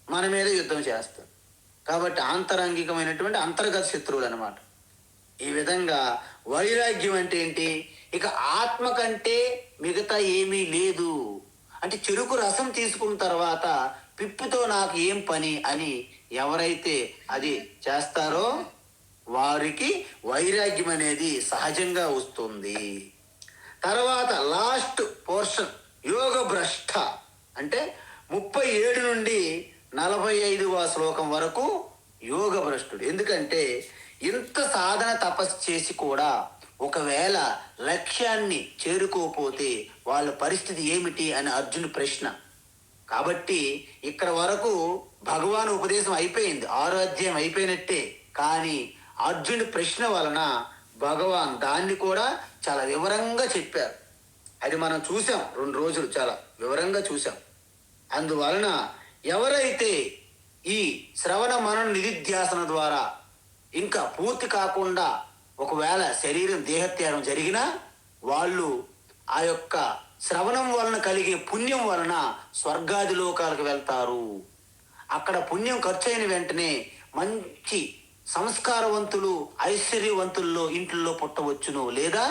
మన మీద యుద్ధం చేస్తాం. కాబట్టి ఆంతరంగికమైనటువంటి అంతర్గత శత్రువులు అన్నమాట. ఈ విధంగా వైరాగ్యం అంటే ఏంటి? ఇక ఆత్మ కంటే మిగతా ఏమీ లేదు. అంటే చెరుకు రసం తీసుకున్న తర్వాత పిప్పుతో నాకు ఏం పని అని ఎవరైతే అది చేస్తారో వారికి వైరాగ్యం అనేది సహజంగా వస్తుంది. తర్వాత లాస్ట్ పోర్షన్ యోగ భ్రష్ట అంటే 37 నుండి 45వ శ్లోకం వరకు యోగ భ్రష్టుడు. ఎందుకంటే ఇంత సాధన తపస్సు చేసి కూడా ఒకవేళ లక్ష్యాన్ని చేరుకోకపోతే వాళ్ళ పరిస్థితి ఏమిటి అని అర్జునుడి ప్రశ్న. కాబట్టి ఇక్కడ వరకు భగవాన్ ఉపదేశం అయిపోయింది, 6వ అధ్యాయం అయిపోయినట్టే. కానీ అర్జునుడి ప్రశ్న వలన భగవాన్ దాన్ని కూడా చాలా వివరంగా చెప్పారు. అది మనం చూసాం, 2 రోజులు చాలా వివరంగా చూసాం. అందువలన ఎవరైతే ఈ శ్రవణ మనన నిధిధ్యాసన ద్వారా ఇంకా పూర్తి కాకుండా ఒకవేళ శరీరం దేహత్యాగం జరిగినా వాళ్ళు ఆ యొక్క శ్రవణం వలన కలిగే పుణ్యం వలన స్వర్గాది లోకాలకు వెళ్తారు. అక్కడ పుణ్యం ఖర్చు అయిన వెంటనే మంచి సంస్కారవంతులు, ఐశ్వర్యవంతుల్లో ఇంట్లో పుట్టవచ్చును, లేదా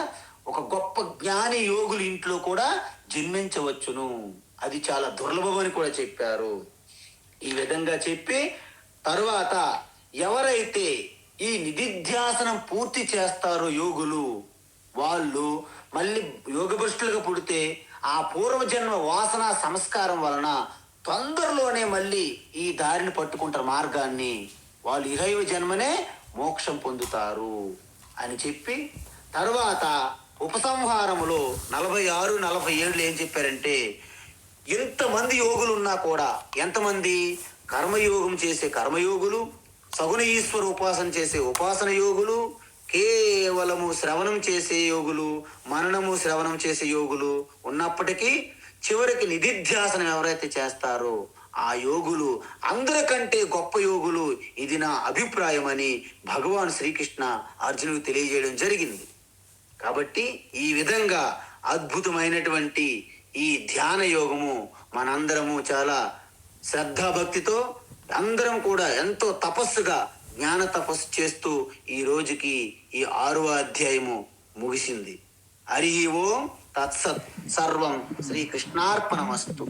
ఒక గొప్ప జ్ఞాని యోగులు ఇంట్లో కూడా జన్మించవచ్చును. అది చాలా దుర్లభమని కూడా చెప్పారు. ఈ విధంగా చెప్పి తరువాత ఎవరైతే ఈ నిధిధ్యాసనం పూర్తి చేస్తారో యోగులు, వాళ్ళు మళ్ళీ యోగభ్రష్టులుగా పుడితే ఆ పూర్వజన్మ వాసన సంస్కారం వలన తొందరలోనే మళ్ళీ ఈ దారిని పట్టుకుంటారు మార్గాన్ని. వాళ్ళు ఇహైవ జన్మనే మోక్షం పొందుతారు అని చెప్పి తర్వాత ఉపసంహారములో 46, 47 ఏం చెప్పారంటే ఎంతమంది యోగులు ఉన్నా కూడా, ఎంతమంది కర్మయోగం చేసే కర్మయోగులు, సగుణ ఈశ్వర ఉపాసన చేసే ఉపాసన యోగులు, కేవలము శ్రవణం చేసే యోగులు, మననము శ్రవణం చేసే యోగులు ఉన్నప్పటికీ చివరికి నిధిధ్యాసనం ఎవరైతే చేస్తారో ఆ యోగులు అందరికంటే గొప్ప యోగులు. ఇది నా అభిప్రాయం అని భగవాన్ శ్రీకృష్ణ అర్జునుడికి తెలియజేయడం జరిగింది. కాబట్టి ఈ విధంగా అద్భుతమైనటువంటి ఈ ధ్యాన యోగము మనందరము చాలా శ్రద్ధాభక్తితో అందరం కూడా ఎంతో తపస్సుగా జ్ఞాన తపస్సు చేస్తూ ఈ రోజుకి ఈ 6వ అధ్యాయము ముగిసింది. హరి ఓం తత్సత్. సర్వం శ్రీకృష్ణార్పణమస్తు.